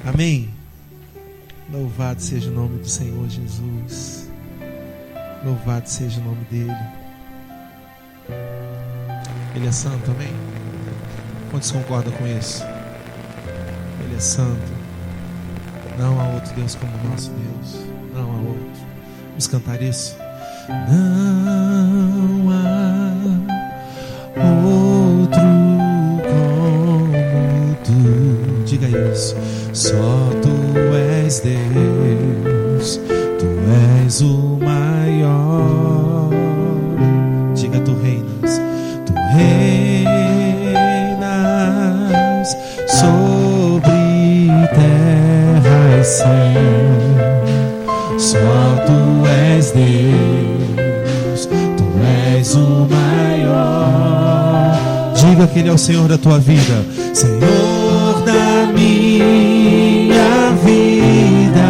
Amém? Louvado seja o nome do Senhor Jesus. Louvado seja o nome dele. Ele é santo, amém? Quantos concordam com isso? Ele é santo. Não há outro Deus como o nosso Deus. Não há outro. Vamos cantar isso? Não há outro como tu. Diga isso. Só tu és Deus. Tu és o maior. Diga, tu reinas. Tu reinas sobre terra e céu. Só tu és Deus. Tu és o maior. Diga que Ele é o Senhor da tua vida. Senhor da minha vida.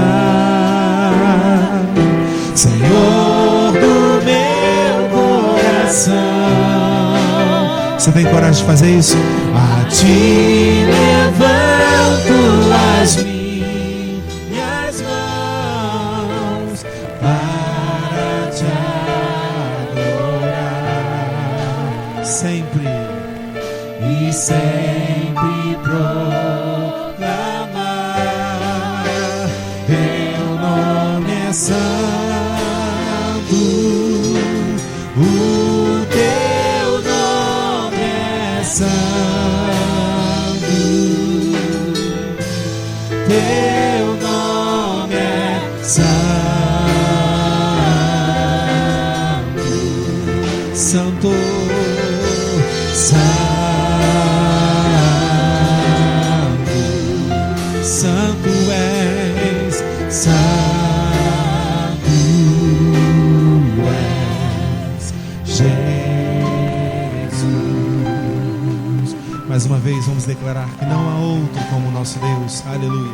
Senhor do meu coração. Você tem coragem de fazer isso? A ti levanto as minhas mãos para te adorar. Sempre e sempre proclamar. Teu nome é santo. O teu nome é santo. Teu nome é santo. Santo, santo, santo és, santo és, Jesus. Mais uma vez vamos declarar que não há outro como o nosso Deus. Aleluia.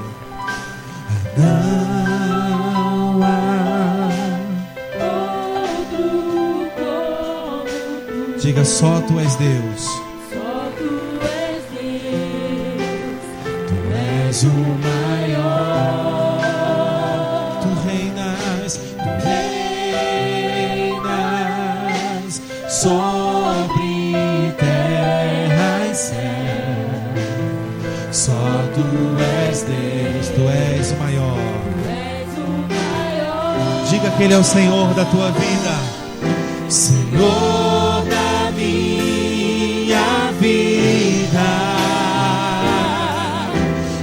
Não há outro como tu. Diga, só tu és Deus. Só tu és Deus. Tu és o maior. Tu reinas sobre terra e céu. Só tu és Deus. Tu és o maior. Diga que Ele é o Senhor da tua vida. Senhor da minha vida.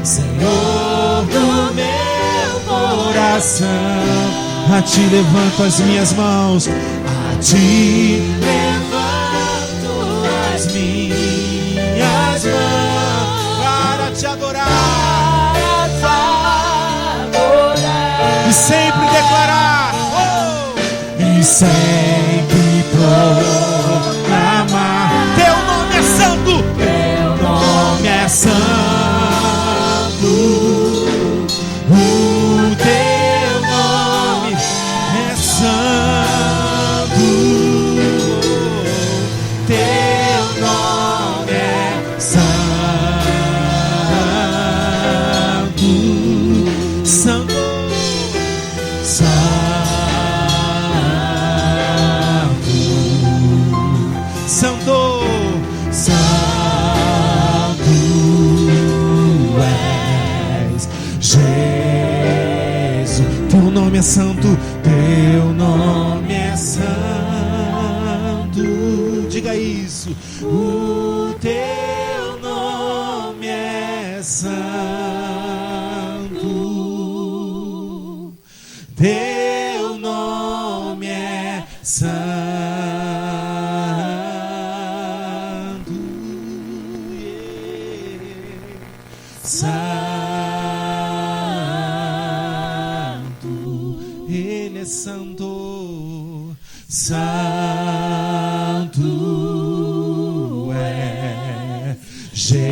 Senhor do meu coração. A ti levanto as minhas mãos. A ti levanto as minhas mãos para te adorar. E sempre declarar, e sempre proclamar. Teu nome é santo. Teu nome é santo. O teu nome é santo. Teu nome é santo. Santo. Santo, santo és Jesus. Teu nome é santo, teu nome é santo. Diga isso. O teu nome é santo. Teu nome é santo. Santo, Ele é santo, santo é Jesus.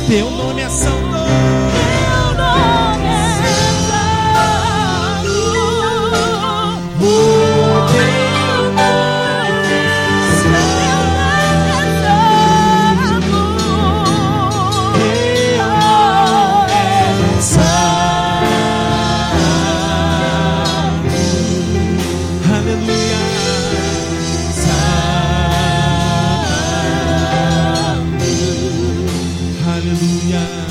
Teu nome é santo. Teu nome é santo. O teu nome é santo. aleluia.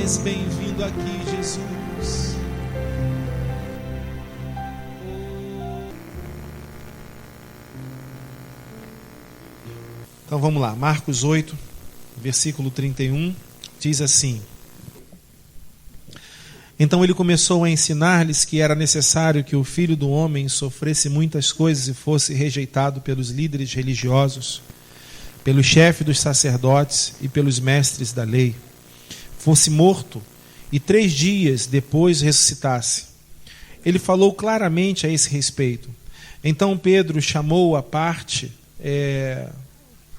És bem-vindo aqui, Jesus. Então vamos lá, Marcos 8, versículo 31, diz assim: Então ele começou a ensinar-lhes que era necessário que o Filho do Homem sofresse muitas coisas e fosse rejeitado pelos líderes religiosos, pelo chefe dos sacerdotes e pelos mestres da lei, fosse morto e 3 dias depois ressuscitasse. Ele falou claramente a esse respeito. Então Pedro chamou-o à parte,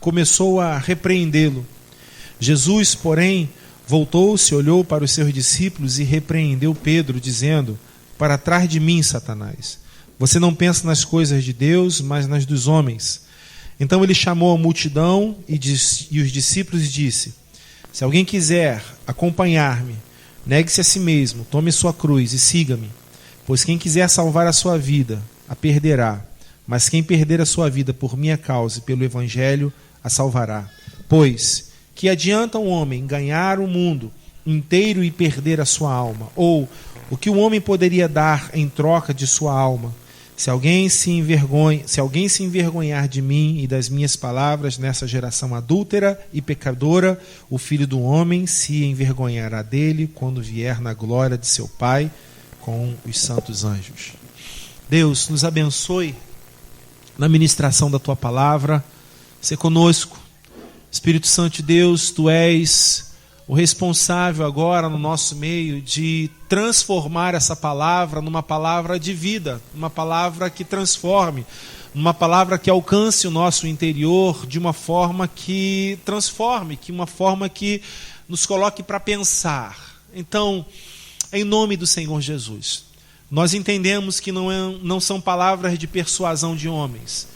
começou a repreendê-lo. Jesus, porém, voltou-se, olhou para os seus discípulos e repreendeu Pedro, dizendo: Para trás de mim, Satanás. Você não pensa nas coisas de Deus, mas nas dos homens. Então ele chamou a multidão e os discípulos e disse: Se alguém quiser acompanhar-me, negue-se a si mesmo, tome sua cruz e siga-me. Pois quem quiser salvar a sua vida, a perderá. Mas quem perder a sua vida por minha causa e pelo Evangelho, a salvará. Pois, que adianta um homem ganhar o mundo inteiro e perder a sua alma? Ou, o que o homem poderia dar em troca de sua alma? Se alguém se envergonhar de mim e das minhas palavras nessa geração adúltera e pecadora, o Filho do Homem se envergonhará dele quando vier na glória de seu Pai com os santos anjos. Deus, nos abençoe na ministração da Tua palavra. Se conosco. Espírito Santo de Deus, Tu és o responsável agora no nosso meio de transformar essa palavra numa palavra de vida, uma palavra que transforme, uma palavra que alcance o nosso interior de uma forma que transforme, que uma forma que nos coloque para pensar. Então, em nome do Senhor Jesus, nós entendemos que não são palavras de persuasão de homens.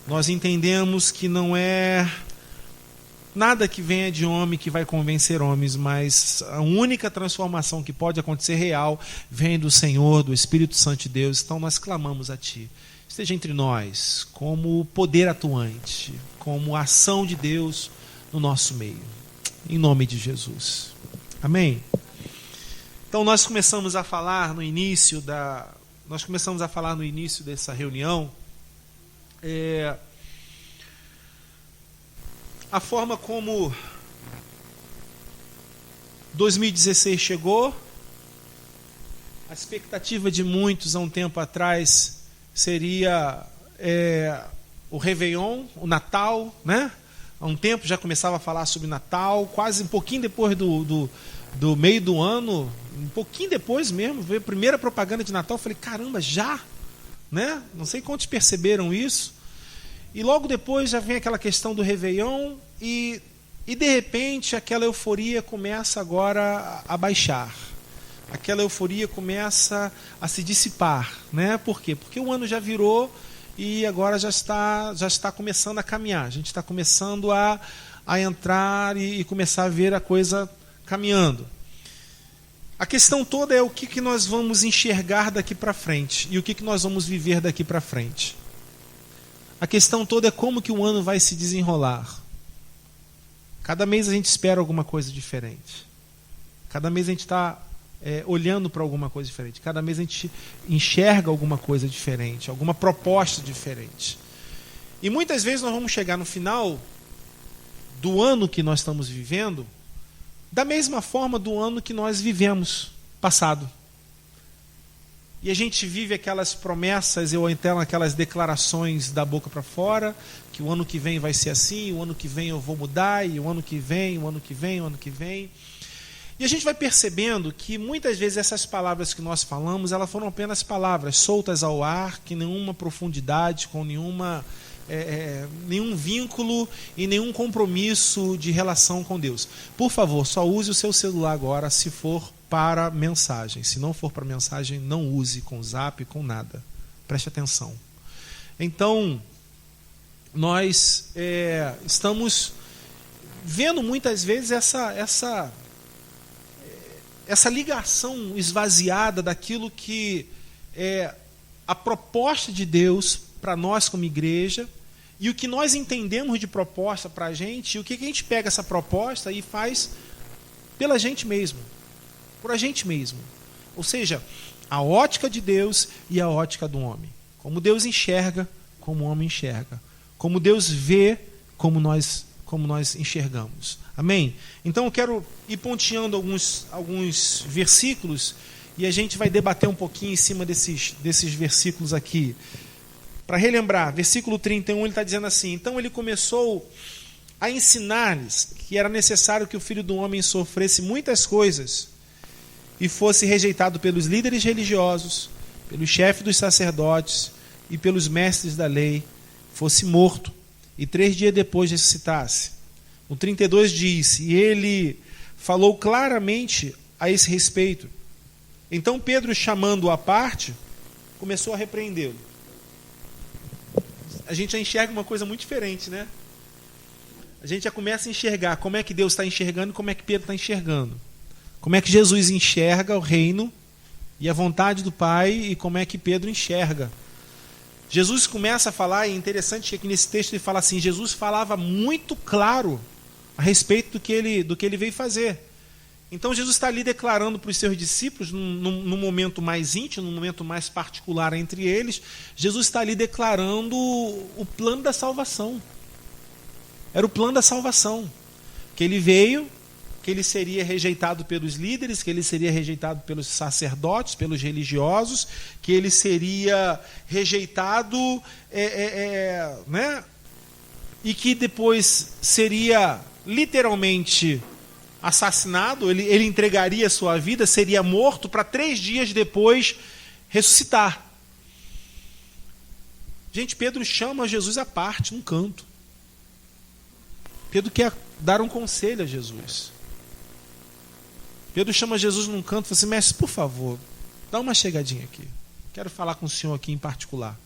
Nós entendemos que não é nada que venha de homem que vai convencer homens, mas a única transformação que pode acontecer real vem do Senhor, do Espírito Santo de Deus. Então nós clamamos a Ti. Esteja entre nós como poder atuante, como ação de Deus no nosso meio. Em nome de Jesus. Amém? Então nós começamos a falar no início dessa reunião a forma como 2016 chegou. A expectativa de muitos há um tempo atrás seria o Réveillon, o Natal, né? Há um tempo já começava a falar sobre Natal, quase um pouquinho depois do meio do ano, um pouquinho depois mesmo, veio a primeira propaganda de Natal. Eu falei, caramba, já? Né? Não sei quantos perceberam isso. E logo depois já vem aquela questão do Réveillon e de repente aquela euforia começa agora a baixar. Aquela euforia começa a se dissipar, né? Por quê? Porque o ano já virou e agora já está começando a caminhar. A gente está começando a entrar e começar a ver a coisa caminhando. A questão toda é o que nós vamos enxergar daqui para frente e o que nós vamos viver daqui para frente. A questão toda é como que o ano vai se desenrolar. Cada mês a gente espera alguma coisa diferente. Cada mês a gente está olhando para alguma coisa diferente. Cada mês a gente enxerga alguma coisa diferente, alguma proposta diferente. E muitas vezes nós vamos chegar no final do ano que nós estamos vivendo da mesma forma do ano que nós vivemos, passado. E a gente vive aquelas promessas, ou então aquelas declarações da boca para fora, que o ano que vem vai ser assim, o ano que vem eu vou mudar, e o ano que vem, o ano que vem, o ano que vem. E a gente vai percebendo que muitas vezes essas palavras que nós falamos, elas foram apenas palavras soltas ao ar, que nenhuma profundidade, com nenhum vínculo e nenhum compromisso de relação com Deus. Por favor, só use o seu celular agora se for para mensagem. Se não for para mensagem, não use com zap, com nada. Preste atenção. Então, nós estamos vendo muitas vezes essa ligação esvaziada daquilo que é a proposta de Deus para nós como igreja, e o que nós entendemos de proposta para a gente, e o que a gente pega essa proposta e faz pela gente mesmo, por a gente mesmo. Ou seja, a ótica de Deus e a ótica do homem. Como Deus enxerga, como o homem enxerga. Como Deus vê, como nós enxergamos. Amém? Então eu quero ir ponteando alguns versículos e a gente vai debater um pouquinho em cima desses versículos aqui. Para relembrar, versículo 31, ele está dizendo assim: então ele começou a ensinar-lhes que era necessário que o Filho do Homem sofresse muitas coisas e fosse rejeitado pelos líderes religiosos, pelos chefes dos sacerdotes e pelos mestres da lei, fosse morto e 3 dias depois ressuscitasse. No 32 diz: e ele falou claramente a esse respeito. Então Pedro, chamando-o à parte, começou a repreendê-lo. A gente já enxerga uma coisa muito diferente, né? A gente já começa a enxergar como é que Deus está enxergando e como é que Pedro está enxergando. Como é que Jesus enxerga o reino e a vontade do Pai e como é que Pedro enxerga. Jesus começa a falar, e é interessante que aqui nesse texto ele fala assim: Jesus falava muito claro a respeito do que ele veio fazer. Então Jesus está ali declarando para os seus discípulos, num momento mais íntimo, num momento mais particular entre eles, Jesus está ali declarando o plano da salvação. Era o plano da salvação. Que ele veio, que ele seria rejeitado pelos líderes, que ele seria rejeitado pelos sacerdotes, pelos religiosos, que ele seria rejeitado, né? E que depois seria literalmente assassinado, ele entregaria a sua vida, seria morto para 3 dias depois ressuscitar. Gente, Pedro chama Jesus à parte, num canto. Pedro quer dar um conselho a Jesus. Pedro chama Jesus num canto e fala assim: mestre, por favor, dá uma chegadinha aqui. Quero falar com o senhor aqui em particular.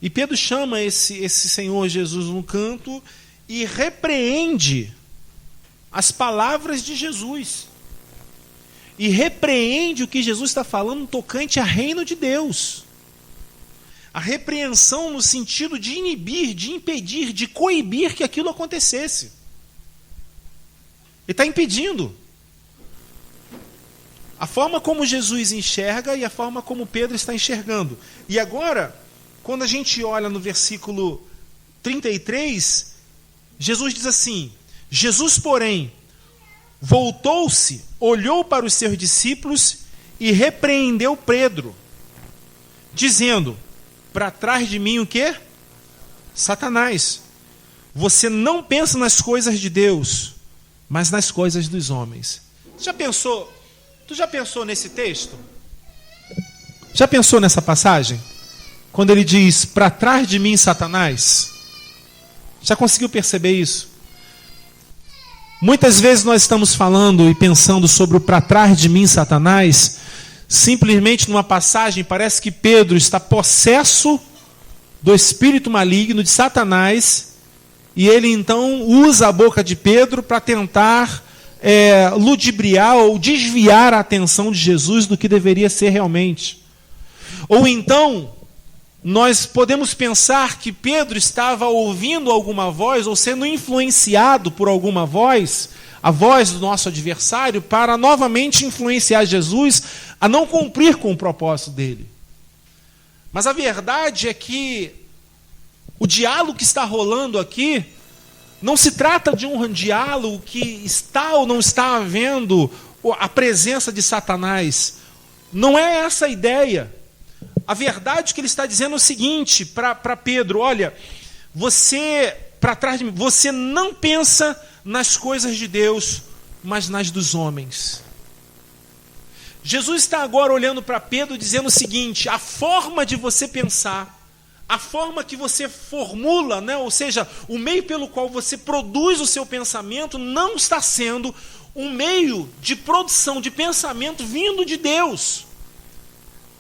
E Pedro chama esse Senhor Jesus num canto e repreende as palavras de Jesus. E repreende o que Jesus está falando tocante ao reino de Deus. A repreensão no sentido de inibir, de impedir, de coibir que aquilo acontecesse. Ele está impedindo. A forma como Jesus enxerga e a forma como Pedro está enxergando. E agora, quando a gente olha no versículo 33, Jesus diz assim: Jesus, porém, voltou-se, olhou para os seus discípulos e repreendeu Pedro, dizendo: para trás de mim o quê? Satanás, você não pensa nas coisas de Deus, mas nas coisas dos homens. Tu já pensou nesse texto? Já pensou nessa passagem? Quando ele diz, para trás de mim, Satanás? Já conseguiu perceber isso? Muitas vezes nós estamos falando e pensando sobre o para trás de mim, Satanás, simplesmente numa passagem, parece que Pedro está possesso do espírito maligno de Satanás, e ele então usa a boca de Pedro para tentar ludibriar ou desviar a atenção de Jesus do que deveria ser realmente. Ou então, nós podemos pensar que Pedro estava ouvindo alguma voz ou sendo influenciado por alguma voz, a voz do nosso adversário, para novamente influenciar Jesus a não cumprir com o propósito dele. Mas a verdade é que o diálogo que está rolando aqui não se trata de um diálogo que está ou não está havendo a presença de Satanás. Não é essa a ideia. A verdade que ele está dizendo é o seguinte para Pedro: olha, você, para trás de mim, você não pensa nas coisas de Deus, mas nas dos homens. Jesus está agora olhando para Pedro dizendo o seguinte: a forma de você pensar, a forma que você formula, né? Ou seja, o meio pelo qual você produz o seu pensamento não está sendo um meio de produção de pensamento vindo de Deus.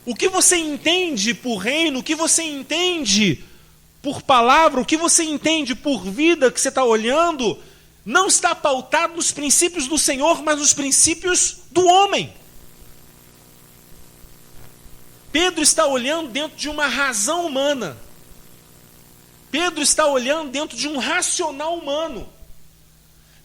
O que você entende por reino, o que você entende por palavra, o que você entende por vida que você está olhando, não está pautado nos princípios do Senhor, mas nos princípios do homem. Pedro está olhando dentro de uma razão humana. Pedro está olhando dentro de um racional humano.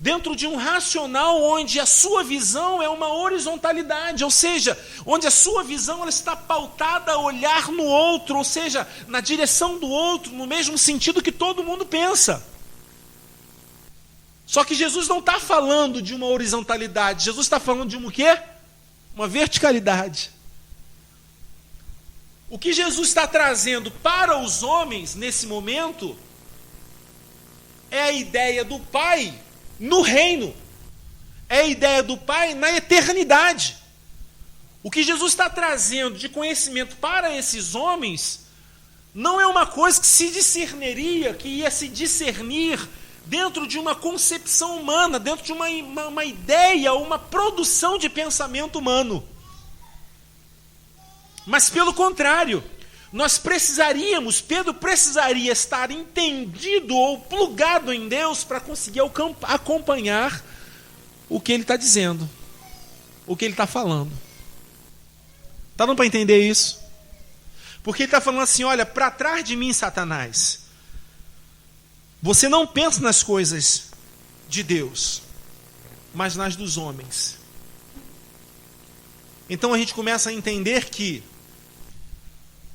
Dentro de um racional onde a sua visão é uma horizontalidade, ou seja, onde a sua visão ela está pautada a olhar no outro, ou seja, na direção do outro, no mesmo sentido que todo mundo pensa. Só que Jesus não está falando de uma horizontalidade, Jesus está falando de um quê? Uma verticalidade. O que Jesus está trazendo para os homens nesse momento é a ideia do Pai no reino, é a ideia do Pai na eternidade. O que Jesus está trazendo de conhecimento para esses homens não é uma coisa que se discerniria, que ia se discernir dentro de uma concepção humana, dentro de uma ideia, uma produção de pensamento humano. Mas pelo contrário, Pedro precisaria estar entendido ou plugado em Deus para conseguir acompanhar o que ele está dizendo, o que ele está falando. Está dando para entender isso? Porque ele está falando assim: olha, para trás de mim, Satanás, você não pensa nas coisas de Deus, mas nas dos homens. Então a gente começa a entender que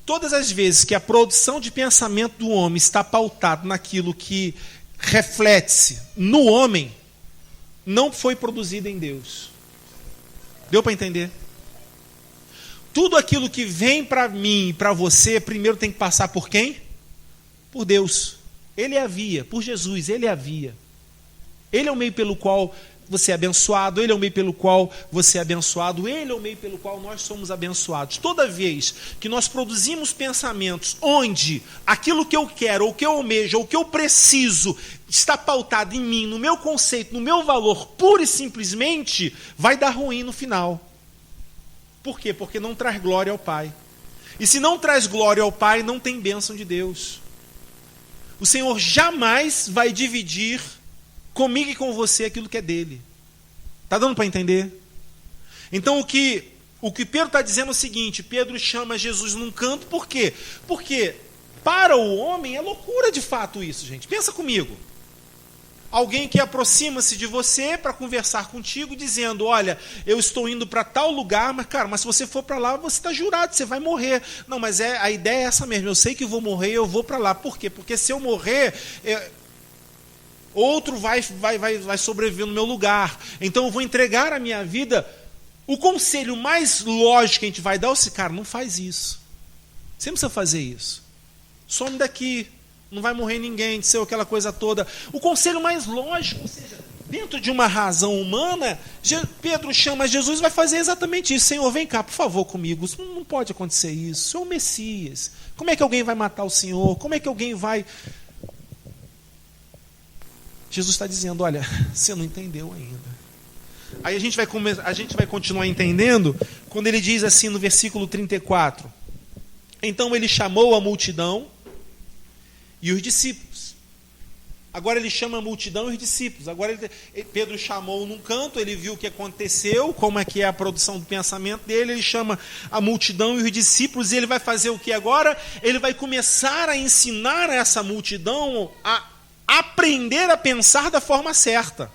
todas as vezes que a produção de pensamento do homem está pautada naquilo que reflete-se no homem, não foi produzida em Deus. Deu para entender? Tudo aquilo que vem para mim e para você, primeiro tem que passar por quem? Por Deus. Ele é a via, por Jesus, Ele é a via. Ele é o meio pelo qual você é abençoado, Ele é o meio pelo qual você é abençoado, Ele é o meio pelo qual nós somos abençoados. Toda vez que nós produzimos pensamentos onde aquilo que eu quero, ou que eu almejo, ou que eu preciso, está pautado em mim, no meu conceito, no meu valor, pura e simplesmente, vai dar ruim no final. Por quê? Porque não traz glória ao Pai. E se não traz glória ao Pai, não tem bênção de Deus. O Senhor jamais vai dividir comigo e com você aquilo que é dele. Está dando para entender? Então o que Pedro está dizendo é o seguinte: Pedro chama Jesus num canto, por quê? Porque para o homem é loucura de fato isso, gente. Pensa comigo. Alguém que aproxima-se de você para conversar contigo, dizendo: olha, eu estou indo para tal lugar, mas se você for para lá, você está jurado, você vai morrer. Não, mas a ideia é essa mesmo, eu sei que vou morrer, eu vou para lá. Por quê? Porque se eu morrer, outro vai sobreviver no meu lugar. Então eu vou entregar a minha vida. O conselho mais lógico que a gente vai dar é esse cara: não faz isso. Você não precisa fazer isso. Some daqui. Não vai morrer ninguém, de ser aquela coisa toda. O conselho mais lógico, ou seja, dentro de uma razão humana, Pedro chama Jesus e vai fazer exatamente isso. Senhor, vem cá, por favor, comigo. Não pode acontecer isso. O Senhor é o Messias. Como é que alguém vai matar o Senhor? Como é que alguém vai... Jesus está dizendo: olha, você não entendeu ainda. Aí a gente vai continuar entendendo quando ele diz assim no versículo 34. Então ele chamou a multidão e os discípulos. Agora ele chama a multidão e os discípulos. Agora Pedro chamou num canto, ele viu o que aconteceu, como é que é a produção do pensamento dele, ele chama a multidão e os discípulos, e ele vai fazer o que agora? Ele vai começar a ensinar a essa multidão a aprender a pensar da forma certa,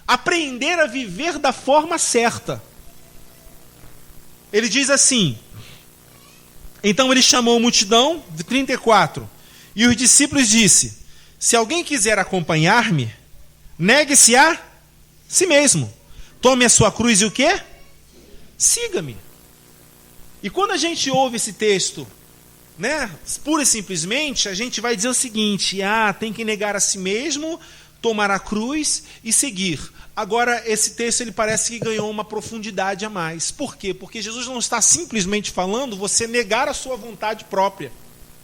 aprender a viver da forma certa. Ele diz assim: então ele chamou a multidão, de 34, e os discípulos disse: se alguém quiser acompanhar-me, negue-se a si mesmo, tome a sua cruz e o quê? Siga-me. E quando a gente ouve esse texto, né, pura e simplesmente, a gente vai dizer o seguinte: tem que negar a si mesmo, tomar a cruz e seguir. Agora, esse texto ele parece que ganhou uma profundidade a mais. Por quê? Porque Jesus não está simplesmente falando você negar a sua vontade própria.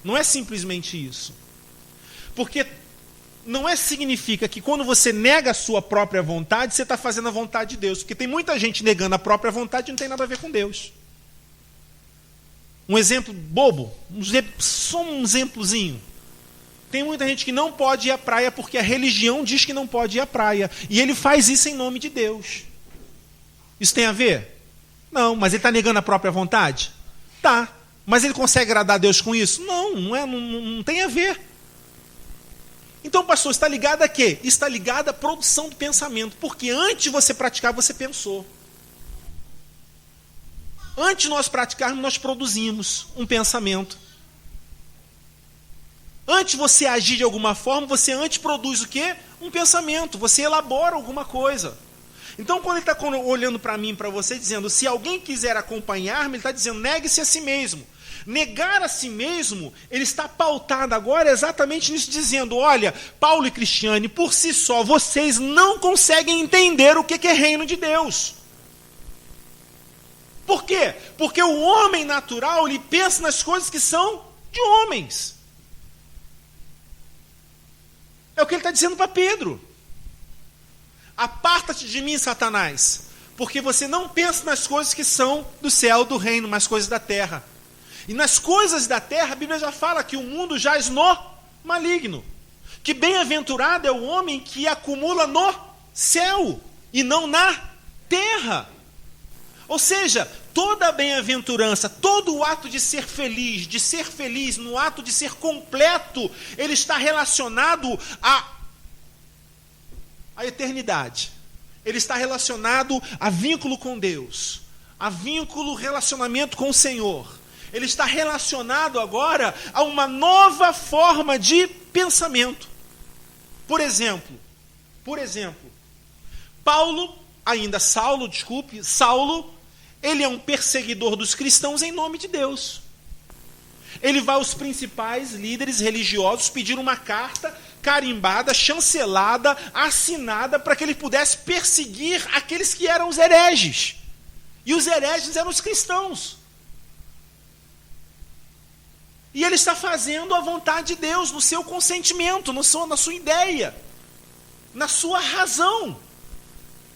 Não é simplesmente isso. Porque não significa que quando você nega a sua própria vontade, você está fazendo a vontade de Deus. Porque tem muita gente negando a própria vontade e não tem nada a ver com Deus. Um exemplo bobo, só um exemplozinho. Tem muita gente que não pode ir à praia porque a religião diz que não pode ir à praia. E ele faz isso em nome de Deus. Isso tem a ver? Não, mas ele está negando a própria vontade? Tá. Mas ele consegue agradar a Deus com isso? Não tem a ver. Então, pastor, está ligado a quê? Está ligado à produção do pensamento. Porque antes de você praticar, você pensou. Antes de nós praticarmos, nós produzimos um pensamento. Antes de você agir de alguma forma, você antes produz o quê? Um pensamento, você elabora alguma coisa. Então, quando ele está olhando para mim, para você, dizendo, se alguém quiser acompanhar-me, ele está dizendo, negue-se a si mesmo. Negar a si mesmo, ele está pautado agora exatamente nisso, dizendo, olha, Paulo e Cristiane, por si só, vocês não conseguem entender o que é reino de Deus. Por quê? Porque o homem natural, ele pensa nas coisas que são de homens. É o que ele está dizendo para Pedro. Aparta-te de mim, Satanás, porque você não pensa nas coisas que são do céu, do reino, mas coisas da terra. E nas coisas da terra, a Bíblia já fala que o mundo jaz no maligno. Que bem-aventurado é o homem que acumula no céu e não na terra. Ou seja, toda a bem-aventurança, todo o ato de ser feliz, no ato de ser completo, ele está relacionado à eternidade. Ele está relacionado a vínculo com Deus, a vínculo, relacionamento com o Senhor. Ele está relacionado agora a uma nova forma de pensamento. Por exemplo, Saulo, ele é um perseguidor dos cristãos em nome de Deus. Ele vai aos principais líderes religiosos pedir uma carta carimbada, chancelada, assinada, para que ele pudesse perseguir aqueles que eram os hereges. E os hereges eram os cristãos. E ele está fazendo a vontade de Deus no seu consentimento, na sua ideia, na sua razão,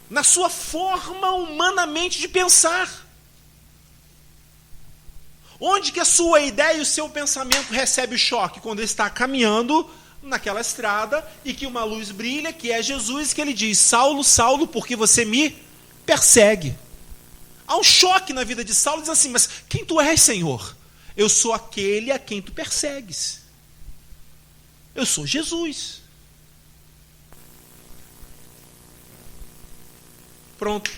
na sua forma humanamente de pensar. Onde que a sua ideia e o seu pensamento recebe o choque? Quando ele está caminhando naquela estrada e que uma luz brilha, que é Jesus, que ele diz, Saulo, Saulo, por que você me persegue? Há um choque na vida de Saulo, diz assim, mas quem tu és, Senhor? Eu sou aquele a quem tu persegues. Eu sou Jesus. Pronto.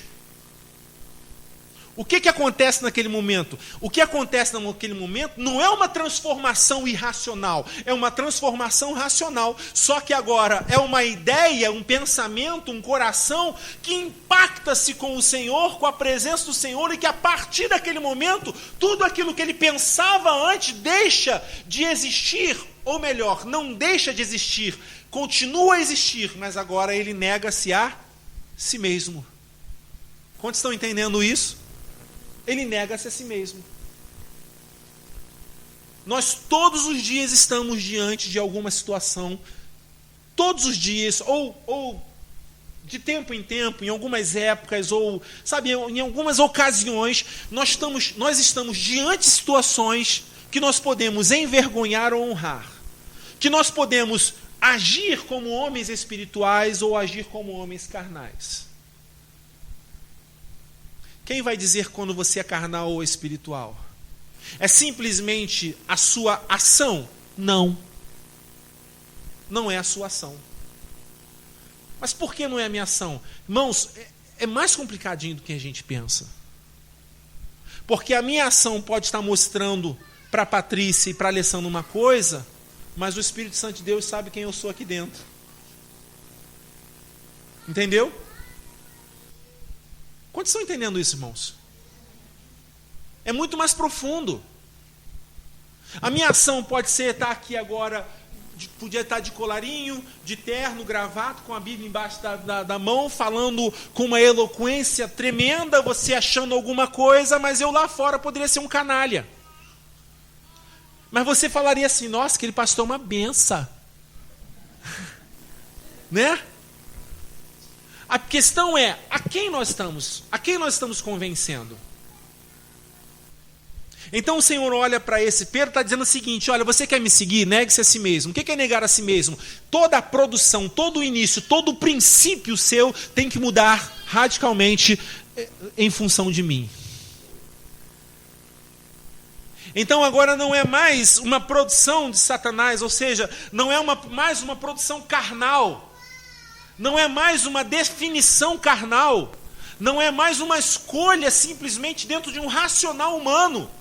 O que acontece naquele momento? O que acontece naquele momento não é uma transformação irracional, é uma transformação racional. Só que agora é uma ideia, um pensamento, um coração que impacta-se com o Senhor, com a presença do Senhor, e que a partir daquele momento, tudo aquilo que ele pensava antes deixa de existir, ou melhor, não deixa de existir, continua a existir, mas agora ele nega-se a si mesmo. Quantos estão entendendo isso? Ele nega-se a si mesmo. Nós todos os dias estamos diante de alguma situação, todos os dias, ou de tempo em tempo, em algumas épocas, ou sabe, em algumas ocasiões, nós estamos diante de situações que nós podemos envergonhar ou honrar, que nós podemos agir como homens espirituais ou agir como homens carnais. Quem vai dizer quando você é carnal ou espiritual? É simplesmente a sua ação? Não. Não é a sua ação. Mas por que não é a minha ação? Irmãos, é mais complicadinho do que a gente pensa. Porque a minha ação pode estar mostrando para a Patrícia e para a Alessandra uma coisa, mas o Espírito Santo de Deus sabe quem eu sou aqui dentro. Entendeu? Quantos estão entendendo isso, irmãos? É muito mais profundo. A minha ação pode ser estar aqui agora podia estar de colarinho, de terno, gravata, com a Bíblia embaixo da mão, falando com uma eloquência tremenda, você achando alguma coisa, mas eu lá fora poderia ser um canalha. Mas você falaria assim, nossa, aquele pastor é uma benção. Né? A questão é, a quem nós estamos convencendo? Então o Senhor olha para esse Pedro, está dizendo o seguinte, olha, você quer me seguir? Negue-se a si mesmo. O que é negar a si mesmo? Toda a produção, todo o início, todo o princípio seu tem que mudar radicalmente em função de mim. Então agora não é mais uma produção de Satanás, ou seja, não é mais uma produção carnal, não é mais uma definição carnal, não é mais uma escolha simplesmente dentro de um racional humano,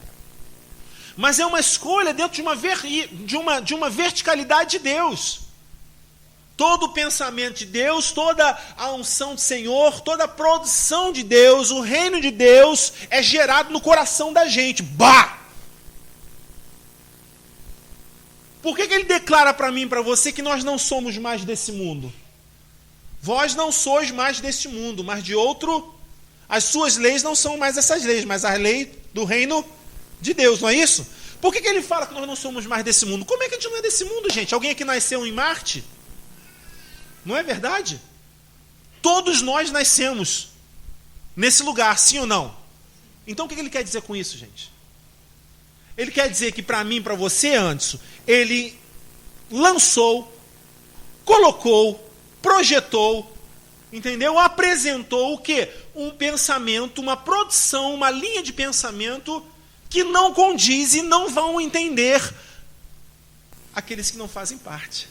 mas é uma escolha dentro de uma verticalidade de Deus. Todo o pensamento de Deus, toda a unção do Senhor, toda a produção de Deus, o reino de Deus é gerado no coração da gente. Bah! Por que ele declara para mim e para você que nós não somos mais desse mundo? Vós não sois mais deste mundo, mas de outro. As suas leis não são mais essas leis, mas a lei do reino de Deus, não é isso? Por que ele fala que nós não somos mais desse mundo? Como é que a gente não é desse mundo, gente? Alguém aqui nasceu em Marte? Não é verdade? Todos nós nascemos nesse lugar, sim ou não? Então o que ele quer dizer com isso, gente? Ele quer dizer que para mim e para você, Anderson, ele lançou, colocou, projetou, entendeu? Apresentou o quê? Um pensamento, uma produção, uma linha de pensamento que não condiz e não vão entender aqueles que não fazem parte.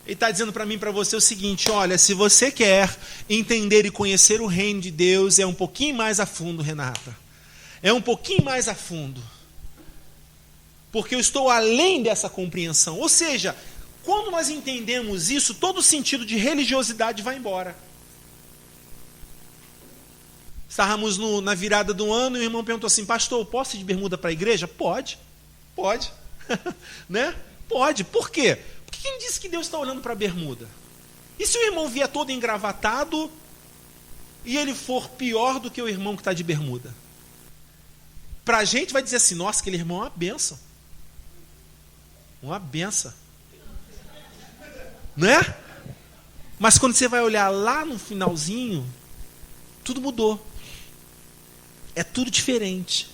Ele está dizendo para mim e para você o seguinte, olha, se você quer entender e conhecer o reino de Deus, é um pouquinho mais a fundo, Renata. É um pouquinho mais a fundo. Porque eu estou além dessa compreensão. Ou seja, quando nós entendemos isso, todo o sentido de religiosidade vai embora. Estávamos na virada do ano e o irmão perguntou assim, pastor, posso ir de bermuda para a igreja? Pode. Né? Pode. Por quê? Porque quem disse que Deus está olhando para a bermuda? E se o irmão vier todo engravatado e ele for pior do que o irmão que está de bermuda? Para a gente vai dizer assim, nossa, aquele irmão é uma bênção. Uma bênção. Né? Mas quando você vai olhar lá no finalzinho, tudo mudou. É tudo diferente.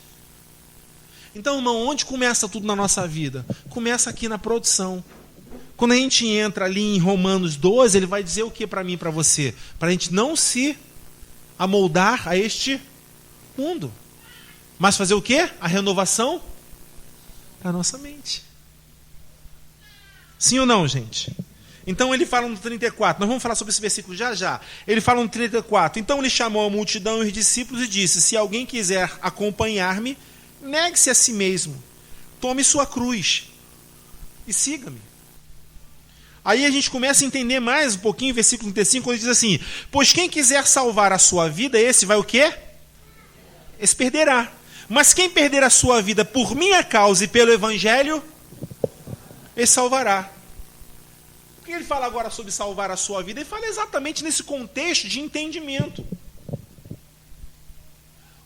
Então, irmão, onde começa tudo na nossa vida? Começa aqui na produção. Quando a gente entra ali em Romanos 12, ele vai dizer o que para mim e para você? Para a gente não se amoldar a este mundo. Mas fazer o quê? A renovação da nossa mente. Sim ou não, gente? Então ele fala no 34, nós vamos falar sobre esse versículo já. Ele fala no 34, então ele chamou a multidão e os discípulos e disse, se alguém quiser acompanhar-me, negue-se a si mesmo, tome sua cruz e siga-me. Aí a gente começa a entender mais um pouquinho, versículo 35, quando ele diz assim, pois quem quiser salvar a sua vida, esse vai o quê? Esse perderá. Mas quem perder a sua vida por minha causa e pelo evangelho, esse salvará. Por que ele fala agora sobre salvar a sua vida? Ele fala exatamente nesse contexto de entendimento.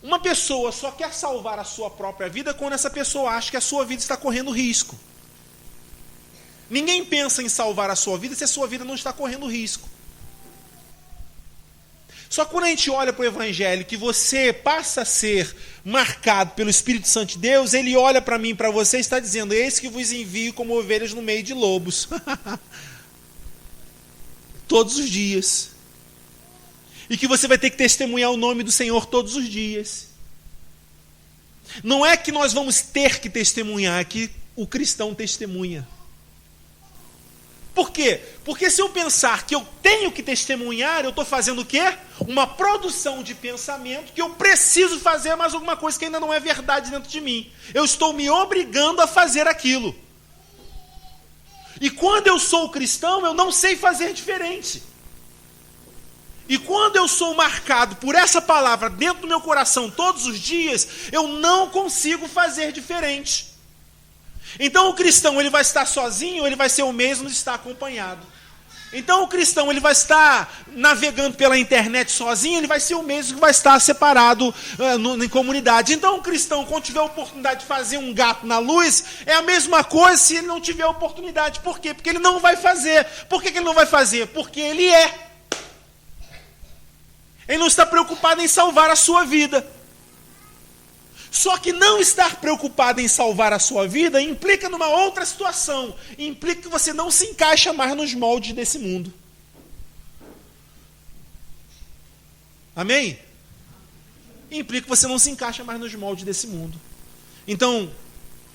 Uma pessoa só quer salvar a sua própria vida quando essa pessoa acha que a sua vida está correndo risco. Ninguém pensa em salvar a sua vida se a sua vida não está correndo risco. Só que quando a gente olha para o Evangelho, que você passa a ser marcado pelo Espírito Santo de Deus, ele olha para mim e para você e está dizendo, eis que vos envio como ovelhas no meio de lobos. Todos os dias. E que você vai ter que testemunhar o nome do Senhor todos os dias. Não é que nós vamos ter que testemunhar, é que o cristão testemunha. Por quê? Porque se eu pensar que eu tenho que testemunhar, eu estou fazendo o quê? Uma produção de pensamento que eu preciso fazer mais alguma coisa que ainda não é verdade dentro de mim. Eu estou me obrigando a fazer aquilo. E quando eu sou cristão, eu não sei fazer diferente. E quando eu sou marcado por essa palavra dentro do meu coração todos os dias, eu não consigo fazer diferente. Então o cristão, ele vai estar sozinho, ou ele vai ser o mesmo de estar acompanhado. Então o cristão, ele vai estar navegando pela internet sozinho, ele vai ser o mesmo que vai estar separado em comunidade. Então o cristão, quando tiver a oportunidade de fazer um gato na luz, é a mesma coisa se ele não tiver a oportunidade. Por quê? Porque ele não vai fazer. Por que ele não vai fazer? Porque ele é. Ele não está preocupado em salvar a sua vida. Só que não estar preocupado em salvar a sua vida implica numa outra situação. Implica que você não se encaixa mais nos moldes desse mundo. Amém? Implica que você não se encaixa mais nos moldes desse mundo. Então,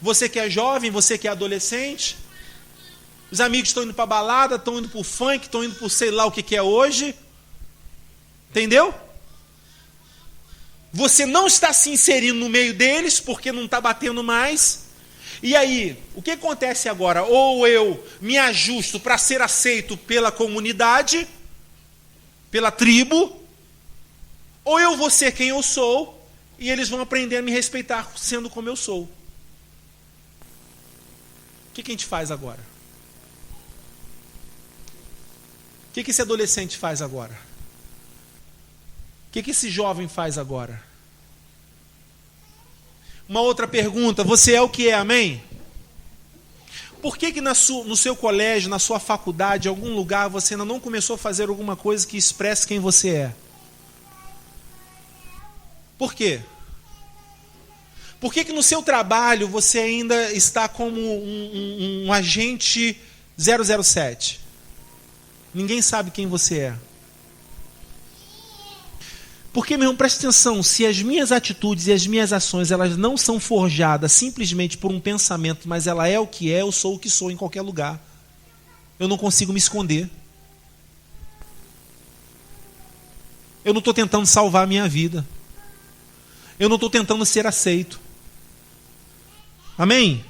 você que é jovem, você que é adolescente, os amigos estão indo para balada, estão indo para o funk, estão indo para sei lá o que é hoje. Entendeu? Você não está se inserindo no meio deles, porque não está batendo mais. E aí, o que acontece agora? Ou eu me ajusto para ser aceito pela comunidade, pela tribo, ou eu vou ser quem eu sou, e eles vão aprender a me respeitar sendo como eu sou. O que a gente faz agora? O que esse adolescente faz agora? O que esse jovem faz agora? Uma outra pergunta, você é o que é, amém? Por que no seu colégio, na sua faculdade, em algum lugar, você ainda não começou a fazer alguma coisa que expresse quem você é? Por quê? Por que no seu trabalho você ainda está como um agente 007? Ninguém sabe quem você é. Porque, meu irmão, preste atenção, se as minhas atitudes e as minhas ações, elas não são forjadas simplesmente por um pensamento, mas ela é o que é, eu sou o que sou em qualquer lugar. Eu não consigo me esconder. Eu não estou tentando salvar a minha vida. Eu não estou tentando ser aceito. Amém?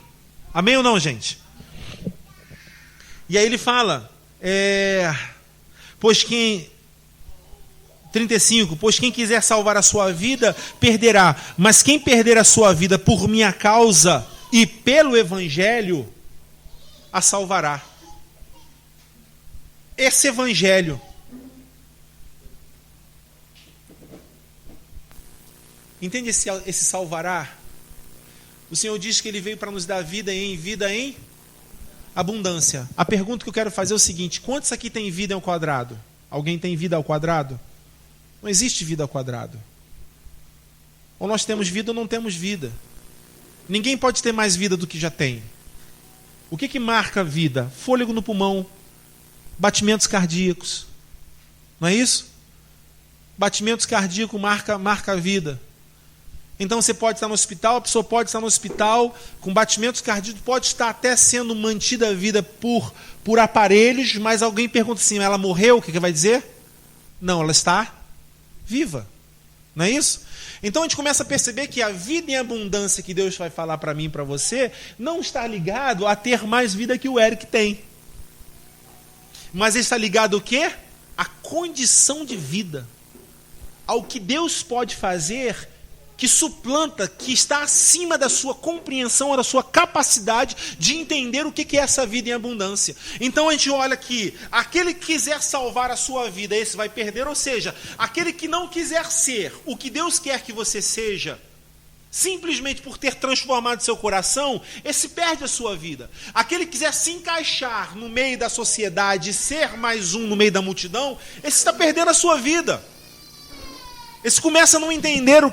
Amém ou não, gente? E aí ele fala, pois quem 35, pois quem quiser salvar a sua vida, perderá. Mas quem perder a sua vida por minha causa e pelo Evangelho, a salvará. Esse Evangelho. Entende esse salvará? O Senhor diz que Ele veio para nos dar vida em abundância. A pergunta que eu quero fazer é o seguinte, quantos aqui tem vida ao quadrado? Alguém tem vida ao quadrado? Não existe vida ao quadrado. Ou nós temos vida ou não temos vida. Ninguém pode ter mais vida do que já tem. O que marca a vida? Fôlego no pulmão, batimentos cardíacos. Não é isso? Batimentos cardíacos marca a vida. Então você pode estar no hospital, a pessoa pode estar no hospital com batimentos cardíacos, pode estar até sendo mantida a vida por aparelhos, mas alguém pergunta assim, ela morreu? O que vai dizer? Não, ela está viva. Não é isso? Então a gente começa a perceber que a vida em abundância que Deus vai falar para mim e para você não está ligado a ter mais vida que o Eric tem. Mas ele está ligado ao quê? A condição de vida. Ao que Deus pode fazer que suplanta, que está acima da sua compreensão, da sua capacidade de entender o que é essa vida em abundância. Então a gente olha que aquele que quiser salvar a sua vida, esse vai perder, ou seja, aquele que não quiser ser o que Deus quer que você seja, simplesmente por ter transformado seu coração, esse perde a sua vida. Aquele que quiser se encaixar no meio da sociedade, ser mais um no meio da multidão, esse está perdendo a sua vida. Esse começa a não entender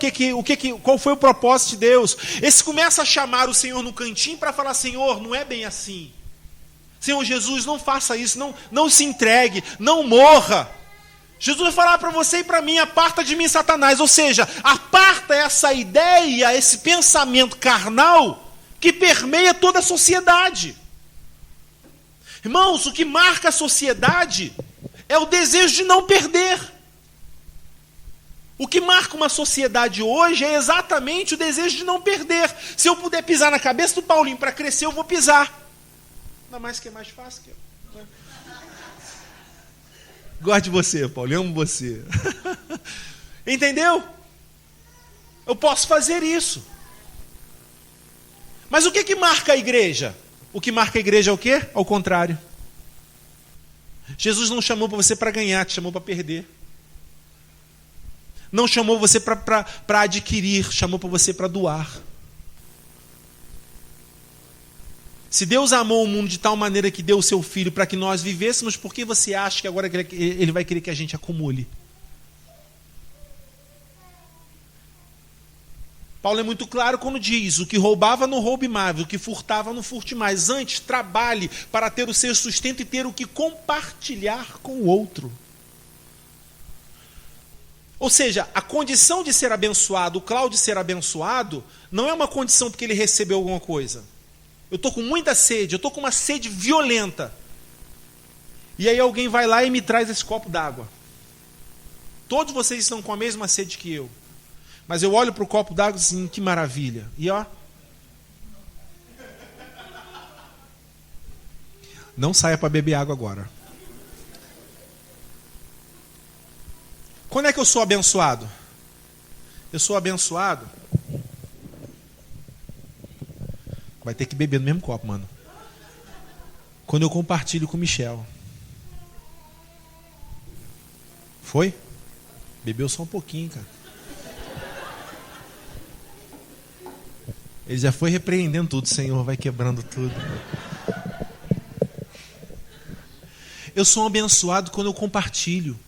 qual foi o propósito de Deus. Esse começa a chamar o Senhor no cantinho para falar, Senhor, não é bem assim. Senhor Jesus, não faça isso, não se entregue, não morra. Jesus vai falar para você e para mim, aparta de mim, Satanás. Ou seja, aparta essa ideia, esse pensamento carnal que permeia toda a sociedade. Irmãos, o que marca a sociedade é o desejo de não perder. O que marca uma sociedade hoje é exatamente o desejo de não perder. Se eu puder pisar na cabeça do Paulinho para crescer, eu vou pisar. Ainda mais que é mais fácil. Gosto de você, Paulinho, amo você. Entendeu? Eu posso fazer isso. Mas o que marca a igreja? O que marca a igreja é o quê? Ao contrário. Jesus não chamou para você para ganhar, te chamou para perder. Não chamou você para adquirir, chamou para você para doar. Se Deus amou o mundo de tal maneira que deu o seu Filho para que nós vivêssemos, por que você acha que agora Ele vai querer que a gente acumule? Paulo é muito claro quando diz: o que roubava não roube mais, o que furtava não furte mais. Antes, trabalhe para ter o seu sustento e ter o que compartilhar com o outro. Ou seja, a condição de ser abençoado, o Cláudio ser abençoado, não é uma condição porque ele recebeu alguma coisa. Eu estou com muita sede, eu estou com uma sede violenta. E aí alguém vai lá e me traz esse copo d'água. Todos vocês estão com a mesma sede que eu. Mas eu olho para o copo d'água e assim, que maravilha. E ó. Não saia para beber água agora. Quando é que eu sou abençoado? Eu sou abençoado. Vai ter que beber no mesmo copo, mano. Quando eu compartilho com o Michel. Foi? Bebeu só um pouquinho, cara. Ele já foi repreendendo tudo. Senhor, vai quebrando tudo. Eu sou abençoado quando eu compartilho.